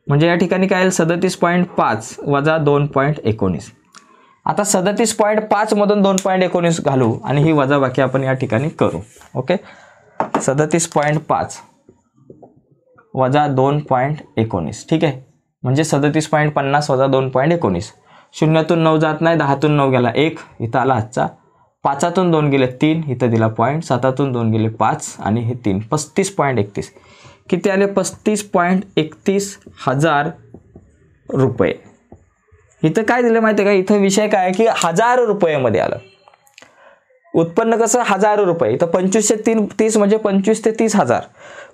S1: म्हणजे या ठिकाणी काय येईल 37.5 वजा 2.19. आता 37.5 मधून 2.19 घालू आणि ही वजाबाकी आपण या ठिकाणी करू. ओके, 37.5 वजा 2.19, ठीक आहे, म्हणजे 37.50 वजा 2.19. शून्यातून 9 जात नाही, 10तून 9 गेला 1, इथं आला हातचा, 5तून 2 गेले 3, इथं दिला पॉईंट, 7तून 2 गेले 5 आणि हे 3, 35.31. किती आले 35.31 हजार रुपये. इथं काय दिलं माहिती आहे का, इथं विषय काय आहे की 1000 रुपयामध्ये आलं. उत्पन्न कसं 1000 रुपये, इथं 25 ते 30 म्हणजे 25 ते 30 हजार,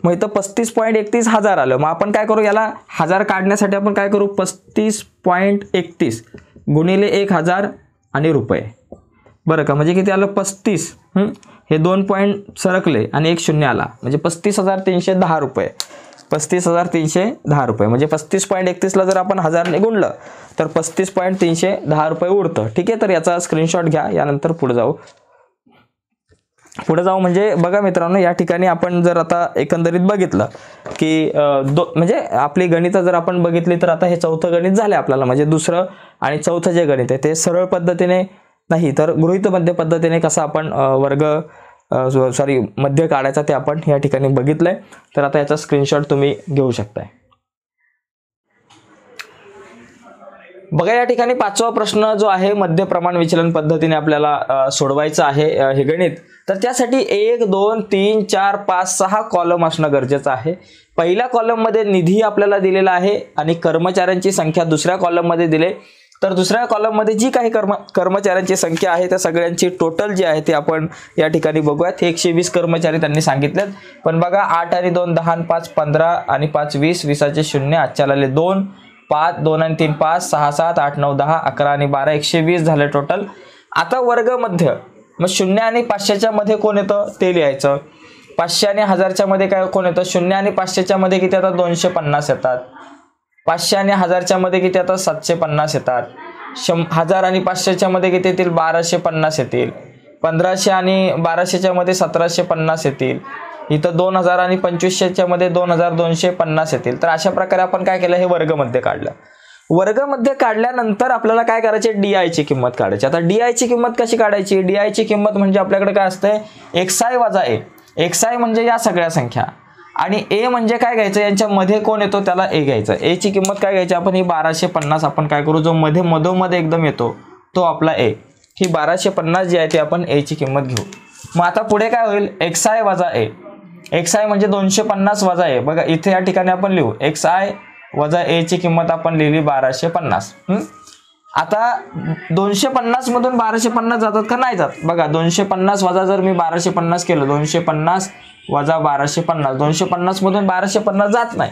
S1: मग इथं 35.31 हजार आलं. मग आपण काय करू, याला 1000 काढण्यासाठी आपण काय करू, 35.31 गुणिले 1000 आणि रुपये, बरं का, म्हणजे किती आलं 35, हे 2 पॉईंट सरकले आणि 1 शून्य आला, म्हणजे 35,310 रुपये. 35,310 रुपये म्हणजे 35.31 ला जर आपण 1000 ने गुणलं तर 35.310 रुपये उरतं. ठीक आहे, तर याचा स्क्रीनशॉट घ्या. यानंतर पुढे जाऊ म्हणजे बघा मित्रांनो, या ठिकाणी आपण जर आता एकंदरीत बघितलं की म्हणजे आपली गणितं जर आपण बघितली तर आता हे चौथं गणित झाले आपल्याला, म्हणजे दुसरं आणि चौथं जे गणित आहे ते सरळ पद्धतीने नाही तर गृहीत मध्य पद्धतीने कसं आपण मध्य काढायचा ते आपण या ठिकाणी बघितलंय. तर आता याचा स्क्रीनशॉट तुम्ही घेऊ शकताय. बघा या ठिकाणी 5वा प्रश्न जो आहे मध्य प्रमाण विचलन पद्धतीने आपल्याला सोडवायचं आहे हे गणित. तर त्यासाठी 1 2 3 4 5 6 कॉलम असणं गरजेचं आहे. पहिल्या कॉलम मध्ये निधी आपल्याला दिलेला आहे आणि कर्मचाऱ्यांची संख्या दुसऱ्या कॉलम मध्ये दिले. तर दुसऱ्या कॉलम मध्ये जी काही कर्मचाऱ्यांची संख्या आहे त्या सगळ्यांची टोटल जी आहे ती आपण या ठिकाणी बघूयात. 120 कर्मचारी त्यांनी सांगितलेत, पण बघा 8 आणि 2 10 आणि 5 15 आणि 5 20, 20चे 0, आजच्या आले 2, 5 2 आणि 3 5 6 7 8 9 10 11 आणि 12 120 झाले टोटल. आता वर्ग मध्य, मग 0 आणि 500च्या मध्ये कोण येतं ते लिहायचं. 500 आणि 1000च्या मध्ये काय कोण येतं, 0 आणि 500च्या मध्ये किती येतात 250 येतात. 500 आणि 1000च्या मध्ये किती येतात 750 येतात. 1000 आणि 500च्या मध्ये किती येतील 1250 येतील. 1500 आणि 1200च्या मध्ये 1750 येतील. इथं 2000 आणि 2500च्या मध्ये 2250 येतील. तर अशा प्रकारे आपण काय केलं, हे वर्गमध्ये काढलं. वर्गमध्ये काढल्यानंतर आपल्याला काय करायचे, DI ची किंमत काढायची. आता DI ची किंमत कशी काढायची, DI ची किंमत म्हणजे आपल्याकडे काय असते XI वजा A. XI म्हणजे या सगळ्या संख्या आणि A म्हणजे काय घ्यायचं, यांच्या मध्ये कोण येतो त्याला A घ्यायचं. A ची किंमत काय घ्यायची आपण, ही 1250 आपण काय करू, जो मध्ये मधोमध्ये एकदम येतो तो आपला A. ही 1250 जी आहे ती आपण A ची किंमत घेऊ. मग आता पुढे काय होईल, XI वजा A. XI म्हणजे 250 वजा A. बघा इथे या ठिकाणी आपण लिहू XI वजा A ची किंमत आपण लिहिली 1250. आता 250 मधून 1250 जातात का, नाही जात. बघा 250 वजा जर मी 1250 केलं, 250 वजा 1250, 250 मधून 1250 जात नाही,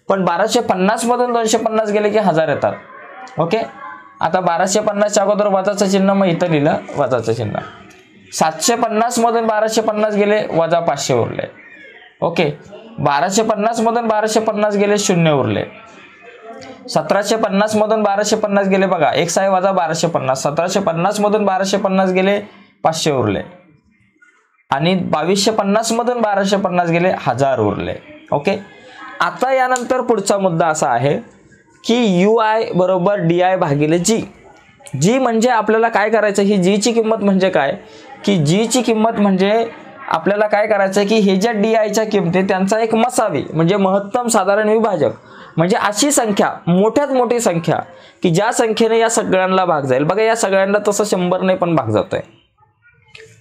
S1: पण 1250 मधून 250 गेले की 1000 येतात. ओके, आता 1250च्या अगोदर वजाचं चिन्ह, मग इथं लिहिलं वजाचं चिन्ह. 750 मधून 1250 गेले वजा 500 उरले. ओके, 1250 मधून 1250 गेले 0 उरले. 1750 मधून 1250 गेले, बघा XI वजा 1250. 1750 मधून 1250 गेले 500 उरले आणि 2250 मधून 1250 गेले 1000 उरले. ओके, आता यानंतर पुढचा मुद्दा असा आहे की UI बरोबर DI भागिले G. G म्हणजे आपल्याला काय करायचं, ही G ची किंमत म्हणजे काय की G ची किंमत म्हणजे आपल्याला काय करायचं की हे ज्या DIच्या किमती त्यांचा एक मसावी म्हणजे महत्तम साधारण विभाजक, म्हणजे अशी संख्या मोठ्यात मोठी संख्या की ज्या संख्येने या सगळ्यांना भाग जाईल. बघा या सगळ्यांना तसं 100 ने पण भाग जातोय,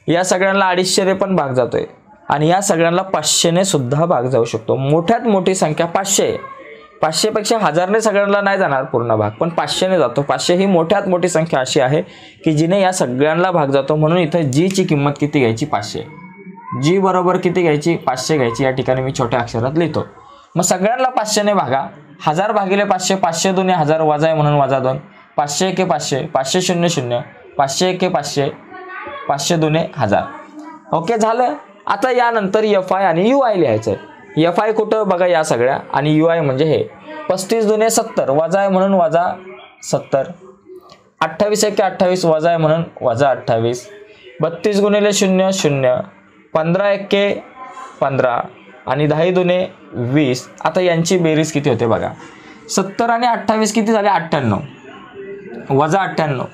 S1: या सगळ्यांना 250 ने पण भाग जातोय आणि या सगळ्यांना 500 ने सुद्धा भाग जाऊ शकतो. मोठ्यात मोठी संख्या 500. 500 पेक्षा 1000 ने सगळ्यांना नाही जाणार पूर्ण भाग, पण 500 ने जातो. 500 ही मोठ्यात मोठी संख्या अशी आहे की जिने या सगळ्यांना भाग जातो. म्हणून इथे G ची किंमत किती घ्यायची, 500. G बरोबर किती घ्यायची, 500 घ्यायची. या ठिकाणी मी छोट्या अक्षरात लिहितो. मग सगळ्यांना 500 ने भागा. 1000 भागिले 500, 500 दुने 1000 वजा आहे म्हणून वजा 2. 500 एके 500, 500 0 0, 500 एके 500, 500 दुने 1000. ओके झालं. आता यानंतर FI आणि UI लिहायचं. FI कुठं, बघा या सगळ्या, आणि UI म्हणजे हे 35 दुने 70 वजा आहे म्हणून वजा 70. 28 एके 28 वजा आहे म्हणून वजा 28. 32 गुणिले 0 0. 15 एके 15 आणि 10 दुने 20. आता यांची बेरीज किती होते बघा. 70 आणि 28 किती झाले 98 वजा 98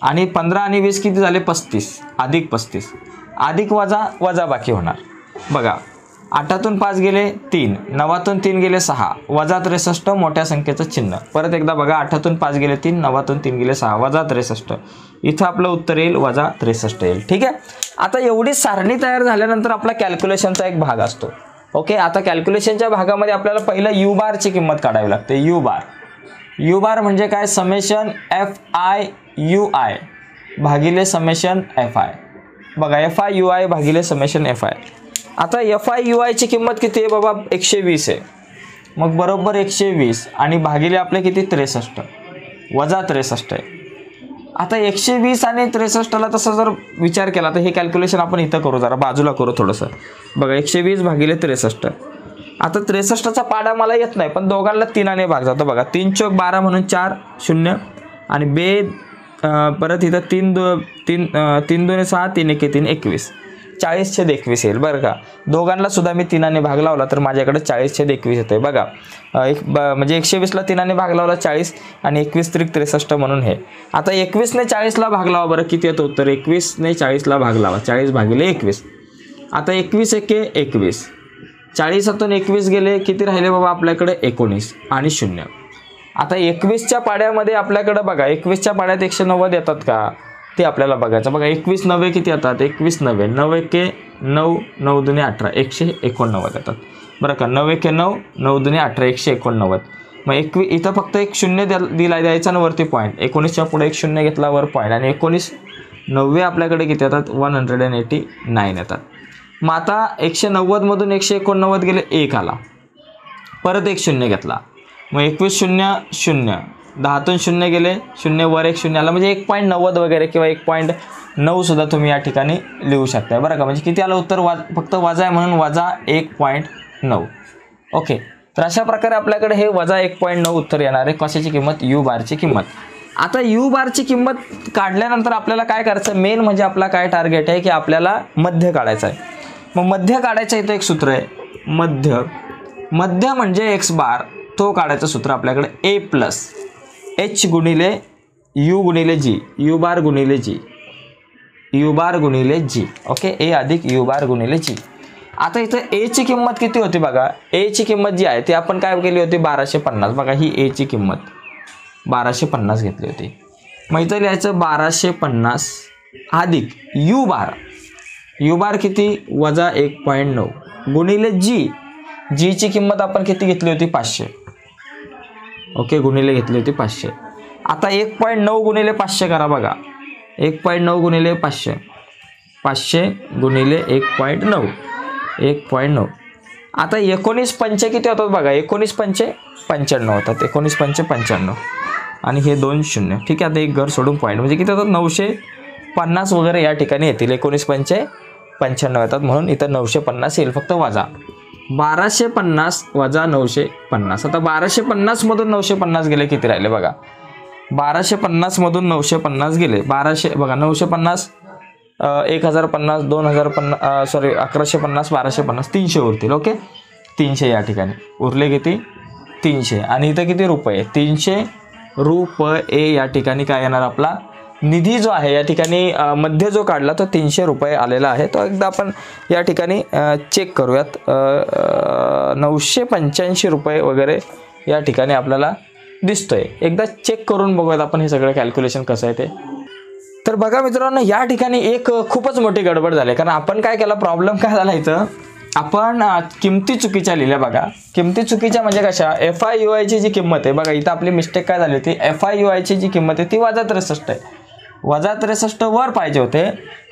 S1: आणि 15 आणि 20 किती झाले 35 अधिक 35 अधिक वजा वजा बाकी होणार बघा. 8तून 5 गेले 3, 9तून 3 गेले 6, वजा 63 मोठ्या संख्येचं चिन्ह. परत एकदा बघा 8तून 5 गेले 3, 9तून 3 गेले 6, वजा 63. इथं आपलं उत्तर येईल वजा 63 येईल. ठीक आहे. आता एवढी सारणी तयार झाल्यानंतर आपला कॅल्क्युलेशनचा एक भाग असतो. ओके. आता कॅल्क्युलेशनच्या भागामध्ये आपल्याला पहिलं यू बारची किंमत काढावी लागते. You bar. यू बार म्हणजे काय समेशन FI/UI भागिले समेशन FI. बघा FI/UI भागिले समेशन FI. आता FI/UI ची किंमत किती आहे बाबा 120 आहे. मग बरोबर 120 आणि भागिले आपले किती 63 वजा 63 आहे. आता 120 आणि 63ला तसं जर विचार केला तर हे कॅल्क्युलेशन आपण इथं करू, जरा बाजूला करू थोडंसं. बघा 120 भागिले 63. आता 63चा पाडा मला येत नाही पण दोघांना 3ने भाग जातो बघा. 3 चौक 12 म्हणून 4 0 आणि परत इथं 3 2 6 3 1 3 21 40/21 येईल बरं का. दोघांना सुद्धा मी 3ने भाग लावला तर माझ्याकडे 40/21 येते बघा. म्हणजे 120ला 3ने भाग लावला 40 आणि 21 त्रिक 63 म्हणून हे. आता 21ने 40ला भाग लावा बरं किती येतं उत्तर. 21ने 40ला भाग लावा 40 भागिले 21. आता 21 एके 21. 40तून 21 गेले किती राहिले बाबा आपल्याकडे 19 आणि 0. आता 21च्या पाड्यामध्ये आपल्याकडे बघा 21च्या पाड्यात 190 येतात का ते आपल्याला बघायचं. बघा 21 9 किती येतात 21 9 9 एके 9 9 दुने 18 189 येतात बरं का. 9 एके 9 9 दुने 18 189. मग 21 इथं फक्त एक 0 द्यायचा आणि वरती पॉईंट. 19च्या पुढे एक 0 घेतला वर पॉईंट आणि 19 90 आपल्याकडे किती येतात 189 येतात. मग आता 190 मधून 189 गेले 1 आला परत एक 0 घेतला मग 21 0 0. 10तून 0 गेले 0 वर एक 0 आला म्हणजे 1.90 वगैरे किंवा 1.9 सुद्धा तुम्ही या ठिकाणी लिहू शकता बरं का. म्हणजे किती आलं उत्तर फक्त वजा आहे म्हणून वजा 1.9. ओके. तर अशा प्रकारे आपल्याकडे हे वजा 1.9 उत्तर येणार आहे. कशाची किंमत यू बारची किंमत. आता यू बारची किंमत काढल्यानंतर आपल्याला काय करायचं मेन म्हणजे आपला काय टार्गेट आहे की आपल्याला मध्य काढायचं आहे. मग मध्य काढायचं इथं एक सूत्र आहे मध्य. मध्य म्हणजे x बार तो काढायचं सूत्र आपल्याकडे A प्लस H गुणिले U गुणिले G U बार गुणिले G U बार गुणिले G. ओके. A अधिक U बार गुणिले G. आता इथं A ची किंमत किती होती बघा. A ची किंमत जी आहे ती आपण काय केली होती 1250. बघा ही A ची किंमत 1250 घेतली होती. मग इथं लिहायचं 1250 अधिक U बार. U बार किती वजा 1.9 गुणिले G. G ची किंमत आपण किती घेतली होती 500. ओके. गुणिले घेतली होती 500. आता 1.9 गुणिले 500 करा बघा. 1.9 गुणिले 500 500 गुणिले 1.9 1.9. आता 19 पंचे किती होतात बघा. 19 पंचे 95 होतात. 19 पंचे 95 आणि हे 2 0. ठीक आहे. आता एक घर सोडून पॉईंट म्हणजे किती होतात 950 वगैरे या ठिकाणी येतील. 19 पंचे 95 येतात म्हणून इथं 950 येईल फक्त वजा. 1250 वजा 950. आता 1250 मधून 950 गेले किती राहिले बघा. 1250 मधून 950 गेले 1200 बघा. 950 1050 2050 सॉरी 1150 1250 300 उरतील. ओके. 300 या ठिकाणी उरले किती 300 आणि इथं किती रुपये 300 रुपये या ठिकाणी काय येणार आपला निधी जो आहे या ठिकाणी मध्ये जो काढला तो 300 रुपये आलेला आहे. तो एकदा आपण या ठिकाणी चेक करूयात. 985 रुपये वगैरे या ठिकाणी आपल्याला दिसतोय. एकदा चेक करून बघूयात आपण हे सगळं कॅल्क्युलेशन कसं आहे ते. तर बघा मित्रांनो या ठिकाणी एक खूपच मोठी गडबड झाली कारण आपण काय केलं प्रॉब्लेम काय झाला इथं आपण किमती चुकीच्या लिहिल्या बघा. किमती चुकीच्या म्हणजे कशा FI/UI ची जी किंमत आहे बघा इथं आपली मिस्टेक काय झाली होती. FI/UI ची जी किंमत आहे ती वजा 63 आहे. वजा 63 वर पाहिजे होते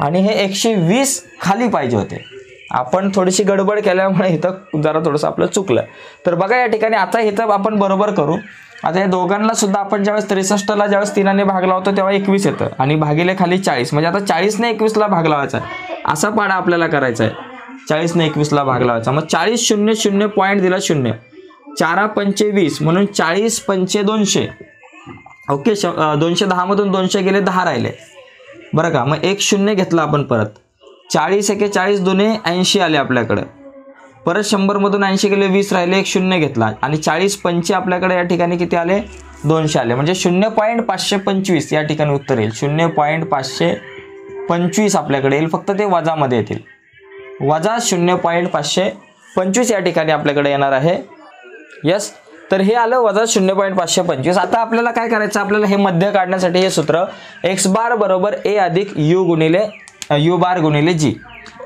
S1: आणि हे 120 खाली पाहिजे होते. आपण थोडीशी गडबड केल्यामुळे इथं जरा थोडंसं आपलं चुकलं. तर बघा या ठिकाणी आता इथं आपण बरोबर करू. आता या दोघांना सुद्धा आपण ज्यावेळेस 63ला ज्यावेळेस 3ने भाग लावतो तेव्हा 21 येतं आणि भागिले खाली 40 म्हणजे आता 40ने 21ला भाग लावायचा आहे. असा पाडा आपल्याला करायचा आहे. 40ने 21ला भाग लावायचा. मग 40 0 0 पॉईंट दिला 0 4 पंचे 20 म्हणून 40 पंचे 200 ओके. 210 मधून 200 गेले, 10 राहिले बरं का. मग एक शून्य घेतला आपण परत. 40 एके 40 दुने 80 आले आपल्याकडं. परत 100 मधून 80 गेले, 20 राहिले, एक शून्य घेतला आणि 40 पंचे आपल्याकडे या ठिकाणी किती आले, 200 आले. म्हणजे 0.525 या ठिकाणी उत्तर येईल. 0.525 आपल्याकडे येईल. फक्त ते वजामध्ये येतील. वजा 0.525 या ठिकाणी आपल्याकडे येणार आहे. यस. तर हे आलं वजा 0.525. आता आपल्याला काय करायचं, आपल्याला हे मध्य काढण्यासाठी हे सूत्र x बार बरोबर a अधिक u बार गुणिले g.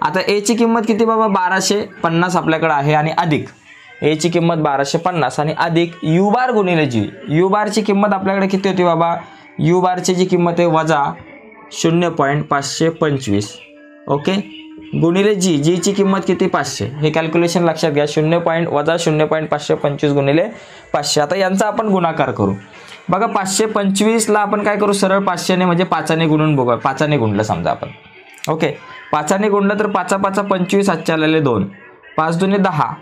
S1: आता a ची किंमत किती बाबा, 1250 आपल्याकडे आहे आणि अधिक a ची किंमत 1250 आणि अधिक u बार गुणिले g. u बारची किंमत आपल्याकडे किती होती बाबा, u बारची जी किंमत आहे वजा 0.525. ओके. गुणिले g ची किंमत किती, 500. हे कॅल्क्युलेशन लक्षात घ्या. वजा 0.525 गुणिले 500. आता यांचा आपण गुणाकार करू बघा. 525ला आपण काय करू, सरळ 500ने म्हणजे 5ने गुणून बघा. 5ने गुणलं समजा आपण. ओके. 5ने गुणलं तर 5 5 25 हातच्या आलेले 2. 5 दुने 10,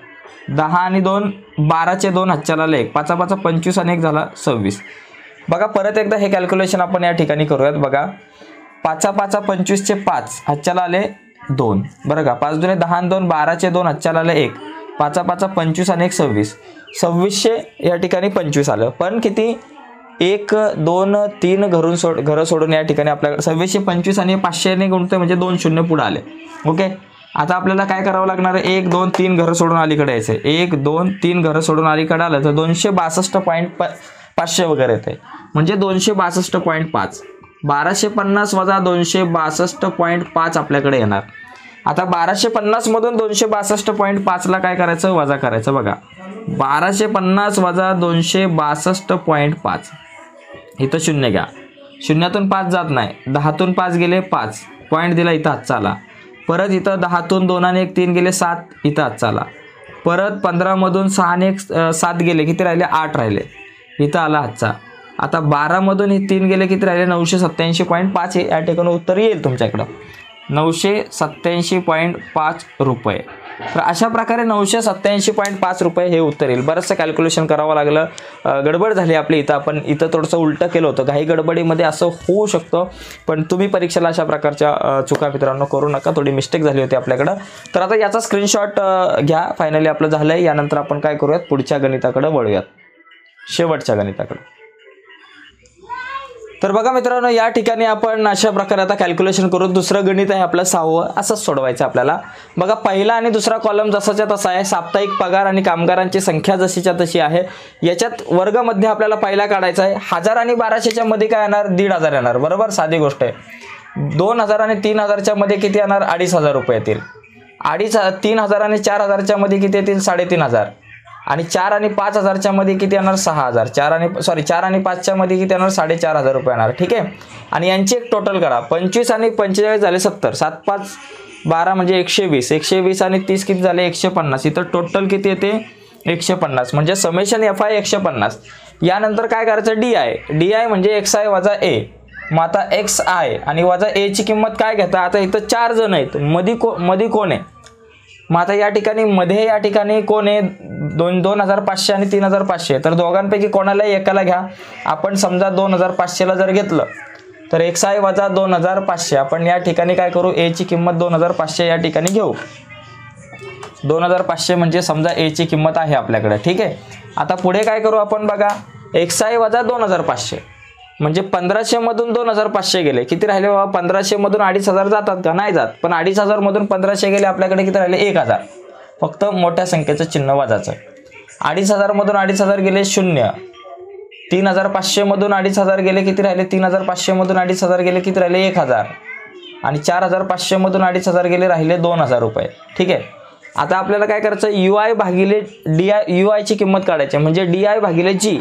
S1: 10 आणि 2 12चे 2 हातच्या आले 1. 5 5 25 आणि 1 झाला 26. बघा परत एकदा हे कॅल्क्युलेशन आपण या ठिकाणी करूयात बघा. 5 5 25चे 5 हातच्याला आले 2 बरं का. 5 दुने 10 आणि 2 12चे 2 हातच्याला आले 1. 5 5 25 आणि 1 26. 2600 या ठिकाणी 25 आलं. पण किती, 1 2 3 घरं सोडून या ठिकाणी आपल्याकडे 2625 आणि 500ने गुणतोय म्हणजे 2 शून्य पुढे आले. ओके. आता आपल्याला काय करावं लागणार आहे, 1 2 3 घरं सोडून अलीकडे यायचं. 1 2 3 घरं सोडून अलीकडे आलं तर 262.500 वगैरे येते. म्हणजे 262.5. 1250 वजा 262.5 आपल्याकडे येणार. आता 1250 मधून 262.5 ला काय करायचं, वजा करायचं बघा. 1250 वजा 262.5. इथं शून्य घ्या. शून्यातून 5 जात नाही. 10तून 5 गेले 5. पॉईंट दिला, इथं हातचा आला. परत इथं 10तून 2 आणि 1 3 गेले 7. इथं हातचा आला. परत 15 मधून 6 आणि 1 7 गेले, किती राहिले, 8 राहिले. इथं आला हातचा. आता 12 मधून हे 3 गेले, किती राहिले, 987.5. हे या ठिकाणी उत्तर येईल तुमच्याकडं, 987.5 रुपये. तर अशा प्रकारे 987.5 रुपये हे उत्तर येईल. बरंचसं कॅल्क्युलेशन करावं लागलं, गडबड झाली आपली. इथं थोडंसं उलटं केलं होतं. घाई गडबडीमध्ये असं होऊ शकतं. पण तुम्ही परीक्षेला अशा प्रकारच्या चुका मित्रांनो करू नका. थोडी मिस्टेक झाली होती आपल्याकडं. तर आता याचा स्क्रीनशॉट घ्या. फायनली आपलं झालं आहे. यानंतर आपण काय करूयात, पुढच्या गणिताकडे वळूयात, शेवटच्या गणिताकडे. तर बघा मित्रांनो, या ठिकाणी आपण अशा प्रकारे आता कॅल्क्युलेशन करू. दुसरं गणित आहे आपलं 6वं. असंच सोडवायचं आपल्याला बघा. पहिला आणि दुसरा कॉलम जसाच्या तसा आहे. साप्ताहिक पगार आणि कामगारांची संख्या जशीच्या तशी आहे. याच्यात वर्गमध्ये आपल्याला पहिला काढायचा आहे. 1000 आणि 1200च्या मध्ये काय येणार, 1500 येणार. बरोबर, साधी गोष्ट आहे. 2000 आणि 3000च्या मध्ये किती येणार, 2500 रुपये येतील. 3000 आणि 4000च्या मध्ये किती येतील, 3500. आणि 4 आणि 5000च्या मध्ये किती येणार, 6000. 4 आणि 5च्या मध्ये किती येणार, 4500 रुपये येणार. ठीक आहे. आणि यांची एक टोटल करा. 25 आणि 45 झाले 70. 7 5 12 म्हणजे 120. 120 आणि 30 किती झाले, 150. इथं टोटल किती येते, 150. म्हणजे समेशन FI 150. यानंतर काय करायचं, DI म्हणजे XI वजा A. मग आता XI आणि वजा A ची किंमत काय घेता. आता इथं 4 जण आहेत. मध्ये कोण आहे, मग आता या ठिकाणी मध्ये या ठिकाणी कोण आहे, 2500 आणि 3500. तर दोघांपैकी कोणालाही एकाला घ्या. आपण समजा 2500ला जर घेतलं तर XI वजा 2500. आपण या ठिकाणी काय करू, A ची किंमत 2500 या ठिकाणी घेऊ. 2500 म्हणजे समजा A ची किंमत आहे आपल्याकडे. ठीक आहे. आता पुढे काय करू आपण बघा, XI वजा 2500 म्हणजे 1500 मधून 2500 गेले, किती राहिले बाबा, 1500 मधून 2500 जातात का, नाही जात. पण 2500 मधून 1500 गेले, आपल्याकडे किती राहिले, 1000. फक्त मोठ्या संख्येचं चिन्ह वाजायचं. 2500 मधून 2500 गेले 0. 3500 मधून 2500 गेले, किती राहिले, 3500 मधून 2500 गेले, किती राहिले, 1000. आणि 4500 मधून 2500 गेले, राहिले 2000 रुपये. ठीक आहे. आता आपल्याला काय करायचं, UI भागिले DI, UI ची किंमत काढायची. म्हणजे DI भागिले G.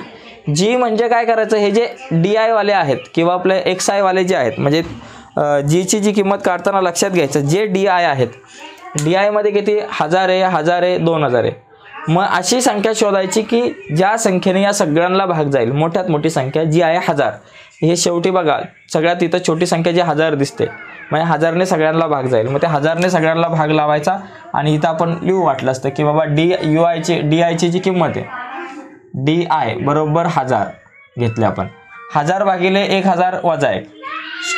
S1: G म्हणजे काय करायचं, हे जे DI वाले आहेत किंवा आपले XI वाले जे आहेत, म्हणजे G ची जी किंमत काढताना लक्षात घ्यायचं, जे DI आहेत, DI मध्ये किती, 1000 आहे, 1000 आहे, 2000 आहे. मग अशी संख्या शोधायची की ज्या संख्येने या सगळ्यांना भाग जाईल. मोठ्यात मोठी संख्या जी आहे 1000. हे शेवटी बघा, सगळ्यात इथं छोटी संख्या जी 1000 दिसते, म्हणजे 1000ने सगळ्यांना भाग जाईल. मग ते 1000ने सगळ्यांना भाग लावायचा. आणि इथं आपण लिहू वाटलं असतं की बाबा DI ची जी किंमत आहे, DI बरोबर 1000 घेतले आपण. 1000 भागिले 1000 वजा 1,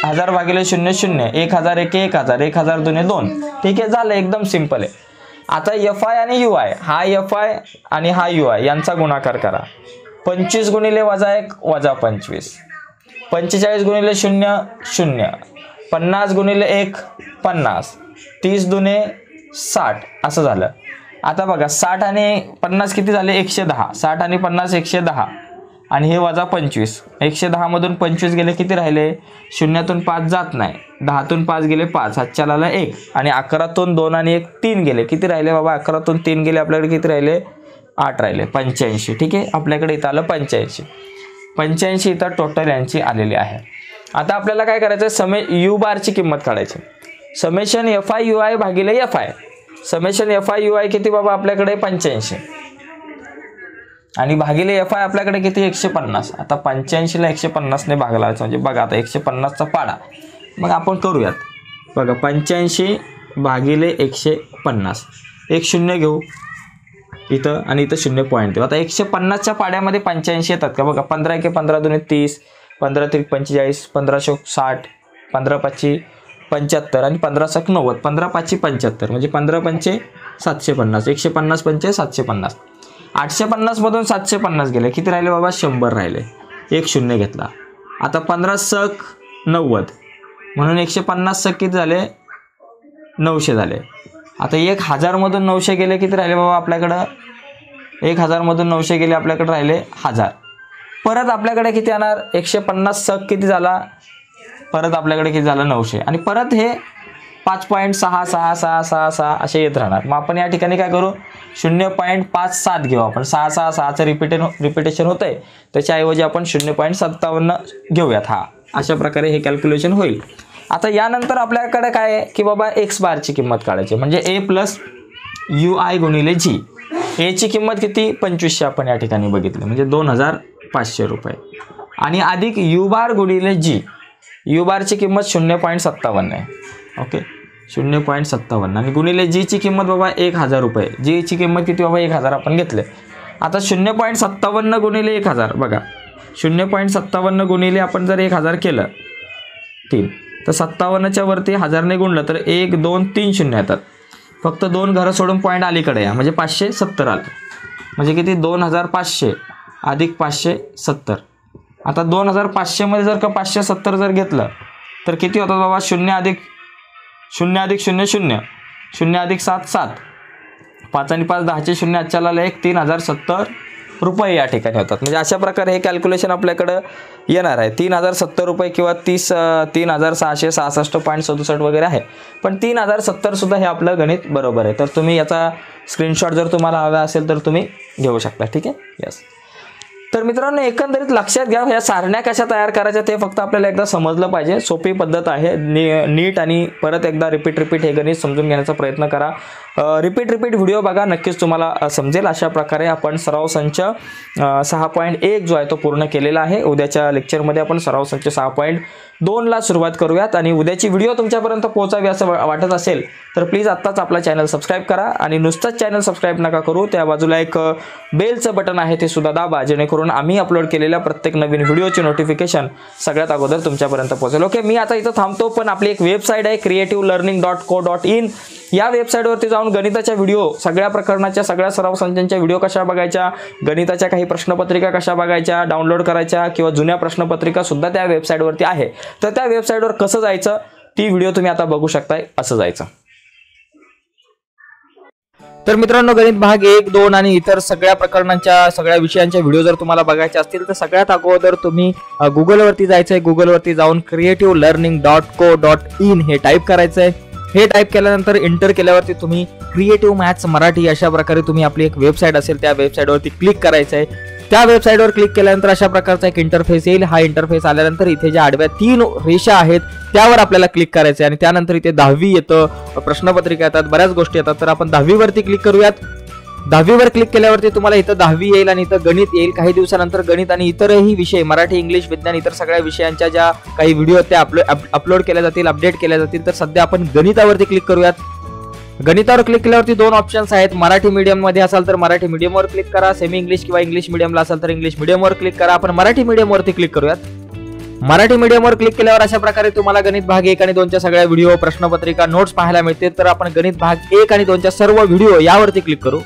S1: 1000 भागिले 0 0, 1000 1 1000, 1000 2 2. ठीक आहे, झालं, एकदम सिंपल आहे. आता FI आणि UI, हा FI आणि हा UI यांचा गुणाकार करा. 25 गुणिले वजा 1 वजा 25, 45 गुणिले 0 0, 50 गुणिले 1 50, 30 दुने 60 असं झालं. आता बघा 60 आणि 50 किती झाले 110, 60 आणि 50 110 आणि हे वजा 25, 110 मधून 25 गेले किती राहिले, 0तून 5 जात नाही, 10तून 5 गेले 5, हातच्या आला 1 आणि 11तून 2 आणि 1 3 गेले, किती राहिले बाबा, 11तून 3 गेले, आपल्याकडे किती राहिले 8 राहिले, 85. ठीक आहे, आपल्याकडे इथं आलं 85 इथं टोटल यांची आलेली आहे. आता आपल्याला काय करायचं, यू बारची किंमत काढायची. समेशन FI UI भागिले FI, समेशन FI UI किती बाबा आपल्याकडे 85 आणि भागिले FI आपल्याकडे किती 150. आता 85 ला 150 ने भागला म्हणजे बघा आता 150 चा पाडा, मग आपण करूयात. बघा 85 भागिले 150, एक शून्य घेऊ इथं आणि इथं 0 पॉईंट देऊ. आता 150 च्या पाड्यामध्ये 85 येतात का, बघा 15 1 15 2 30, 15 3 45, 15 60, 15 5 75 आणि 15 90, 15 5 75 म्हणजे 15 5 750, 150 5 750, 850 मधून 750 गेले, किती राहिले बाबा 100 राहिले, एक शून्य घेतला. आता 15 सक 90 म्हणून 150 सक किती झाले 900 झाले. आता 1000 मधून 900 गेले, किती राहिले बाबा आपल्याकडं, 1000 मधून 900 गेले, आपल्याकडे राहिले 1000. परत आपल्याकडे किती येणार 150 सक किती झाला, परत आपल्याकडे किती झालं 900 आणि परत हे 5.666666 असे येत राहणार. मग आपण या ठिकाणी काय करू, 0.57 घेऊ आपण, 666चं रिपिटेशन होत आहे, त्याच्याऐवजी आपण 0.57 घेऊयात. हा अशा प्रकारे हे कॅल्क्युलेशन होईल. आता यानंतर आपल्याकडे काय आहे की बाबा एक्स बारची किंमत काढायची, म्हणजे A प्लस UI गुणिले G. A ची किंमत किती 2500 आपण या ठिकाणी बघितलं, म्हणजे 2500 रुपये आणि अधिक U बार गुणिले G. U बारची किंमत 0.57 आहे. ओके 0.57 आणि गुणिले G ची किंमत बाबा 1000 रुपये. G ची किंमत किती बाबा 1000 आपण घेतले. आता 0.57 गुणिले 1000, बघा 0.57 गुणिले आपण जर 1000 केलं 3, तर 57च्या वरती 1000 ने गुणलं तर 1 2 3 शून्य येतात. फक्त 2 घरं सोडून पॉईंट अलीकडे या, म्हणजे 570 आलं, म्हणजे किती 2500 अधिक 570. आता 2500 मध्ये जर का 570 जर घेतलं तर किती होतात बाबा 0 अधिक 0 अधिक 0 0, 0 अधिक 7 7, 5 आणि 5 10चे 0, आजच्याला 1 3070 रुपये या ठिकाणी होतात. म्हणजे अशा प्रकारे हे कॅल्क्युलेशन आपल्याकडं येणार आहे. 3070 रुपये किंवा 3666.67 वगैरे आहे, पण 3070 सुद्धा हे आपलं गणित बरोबर आहे. तर तुम्ही याचा स्क्रीनशॉट जर तुम्हाला हवा असेल तर तुम्ही घेऊ शकता. ठीक आहे, यस. तर मित्रांनो एकंदरीत लक्षात घ्या, ह्या सारण्या कशा तयार करायच्या ते फक्त आपल्याला एकदा समजलं पाहिजे. सोपी पद्धत आहे, नीट आणि परत एकदा रिपीट हे गणित समजून घेण्याचा प्रयत्न करा. रिपीट व्हिडिओ बघा, नक्कीच तुम्हाला समजेल. अशा प्रकारे आपण सराव संच 6.1 जो आहे तो पूर्ण केलेला आहे. उद्याच्या लेक्चरमध्ये आपण सराव संच 6.2 ला सुरुवात करूयात आणि उद्याची व्हिडिओ तुमच्यापर्यंत पोहोचावी असं वाटत असेल तर प्लीज आत्ताच आपला चॅनल सबस्क्राईब करा आणि नुसतंच चॅनल सबस्क्राईब नका करू, त्या बाजूला एक बेलचं बटन आहे ते सुद्धा दाबा, जेणेकरून आम्ही अपलोड केलेल्या प्रत्येक नवीन व्हिडिओची नोटिफिकेशन सगळ्यात अगोदर तुमच्यापर्यंत पोहोचेल. ओके, मी आता इथं थांबतो, पण आपली एक वेबसाईट आहे creativelearning.co.in. या वेबसाईटवरती जाऊन गणिताच्या व्हिडिओ, सगळ्या प्रकरणाच्या सगळ्या सराव संचांच्या व्हिडिओ कशा बघायच्या, गणिताच्या काही प्रश्नपत्रिका कशा बघायच्या, डाउनलोड करायच्या किंवा जुन्या प्रश्नपत्रिका सुद्धा त्या वेबसाईटवरती आहे. तर त्या वेबसाईटवर कसं जायचं ती व्हिडिओ तुम्ही आता बघू शकताय. असं जायचं. तर मित्रांनो गणित भाग 1, 2 आणि इतर सगळ्या प्रकरणांच्या सगळ्या विषयांच्या व्हिडिओ जर तुम्हाला बघायचे असतील तर सगळ्यात अगोदर तुम्ही गुगलवरती जायचं आहे. गुगलवरती जाऊन creativelearning.co.in हे टाईप करायचं आहे. हे टाईप केल्यानंतर एंटर केल्यावरती तुम्ही क्रिएटिव्ह मॅथ्स मराठी अशा प्रकारे तुम्ही आपली एक वेबसाईट असेल त्या वेबसाईटवरती क्लिक करायचं आहे. त्या वेबसाईटवर क्लिक केल्यानंतर अशा प्रकारचा एक इंटरफेस येईल. हा इंटरफेस आल्यानंतर इथे ज्या आडव्या 3 रेषा आहेत त्यावर आपल्याला क्लिक करायचं आहे आणि त्यानंतर इथे 10वी येतं, प्रश्नपत्रिका येतात, बऱ्याच गोष्टी येतात. तर आपण 10वी वरती क्लिक करूयात. 10वी वर क्लिक केल्यावरती तुम्हाला इथं 10वी येईल आणि इथं गणित येईल. काही दिवसानंतर गणित आणि इतरही विषय, मराठी, इंग्लिश, विज्ञान, इतर सगळ्या विषयांच्या ज्या काही व्हिडिओ आहेत त्या अपलोड केल्या जातील, अपडेट केल्या जातील. तर सध्या आपण गणितावरती क्लिक करूयात. गणितावर क्लिक केल्यावरती 2 ऑप्शन्स आहेत. मराठी मीडियम मध्ये असाल तर मराठी मीडियमवर क्लिक करा, सेमी इंग्लिश किंवा इंग्लिश मीडियमला असाल तर इंग्लिश मीडियमवर क्लिक करा. आपण मराठी मीडियमवरती क्लिक करूयात.
S2: मराठी मीडियमवर क्लिक केल्यावर अशा प्रकारे तुम्हाला गणित भाग 1 आणि 2च्या सगळ्या व्हिडिओ, प्रश्नपत्रिका, नोट्स पाहायला मिळतील. तर आपण गणित भाग 1 आणि 2च्या सर्व व्हिडिओ यावरती क्लिक करू.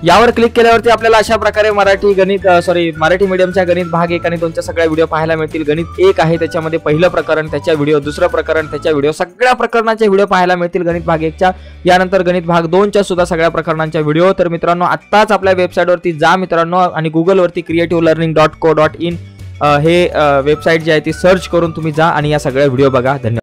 S2: यावर क्लिक केल्यावरती आपल्याला अशा प्रकारे मराठी मीडियमच्या गणित भाग 1 आणि 2च्या सगळ्या व्हिडिओ पाहायला मिळतील. गणित 1 आहे त्याच्यामध्ये पहिलं प्रकरण, त्याच्या व्हिडिओ, दुसरं प्रकरण, त्याच्या व्हिडिओ, सगळ्या प्रकरणाचे व्हिडिओ पाहायला मिळतील गणित भाग 1च्या. यानंतर गणित भाग 2च्या सुद्धा सगळ्या प्रकरणांच्या व्हिडिओ. तर मित्रांनो, आत्ताच आपल्या वेबसाईटवरती जा मित्रांनो आणि गुगलवरती creativelearning.co.in हे वेबसाईट जी आहे ती सर्च करून तुम्ही जा आणि या सगळ्या व्हिडिओ बघा. धन्यवाद.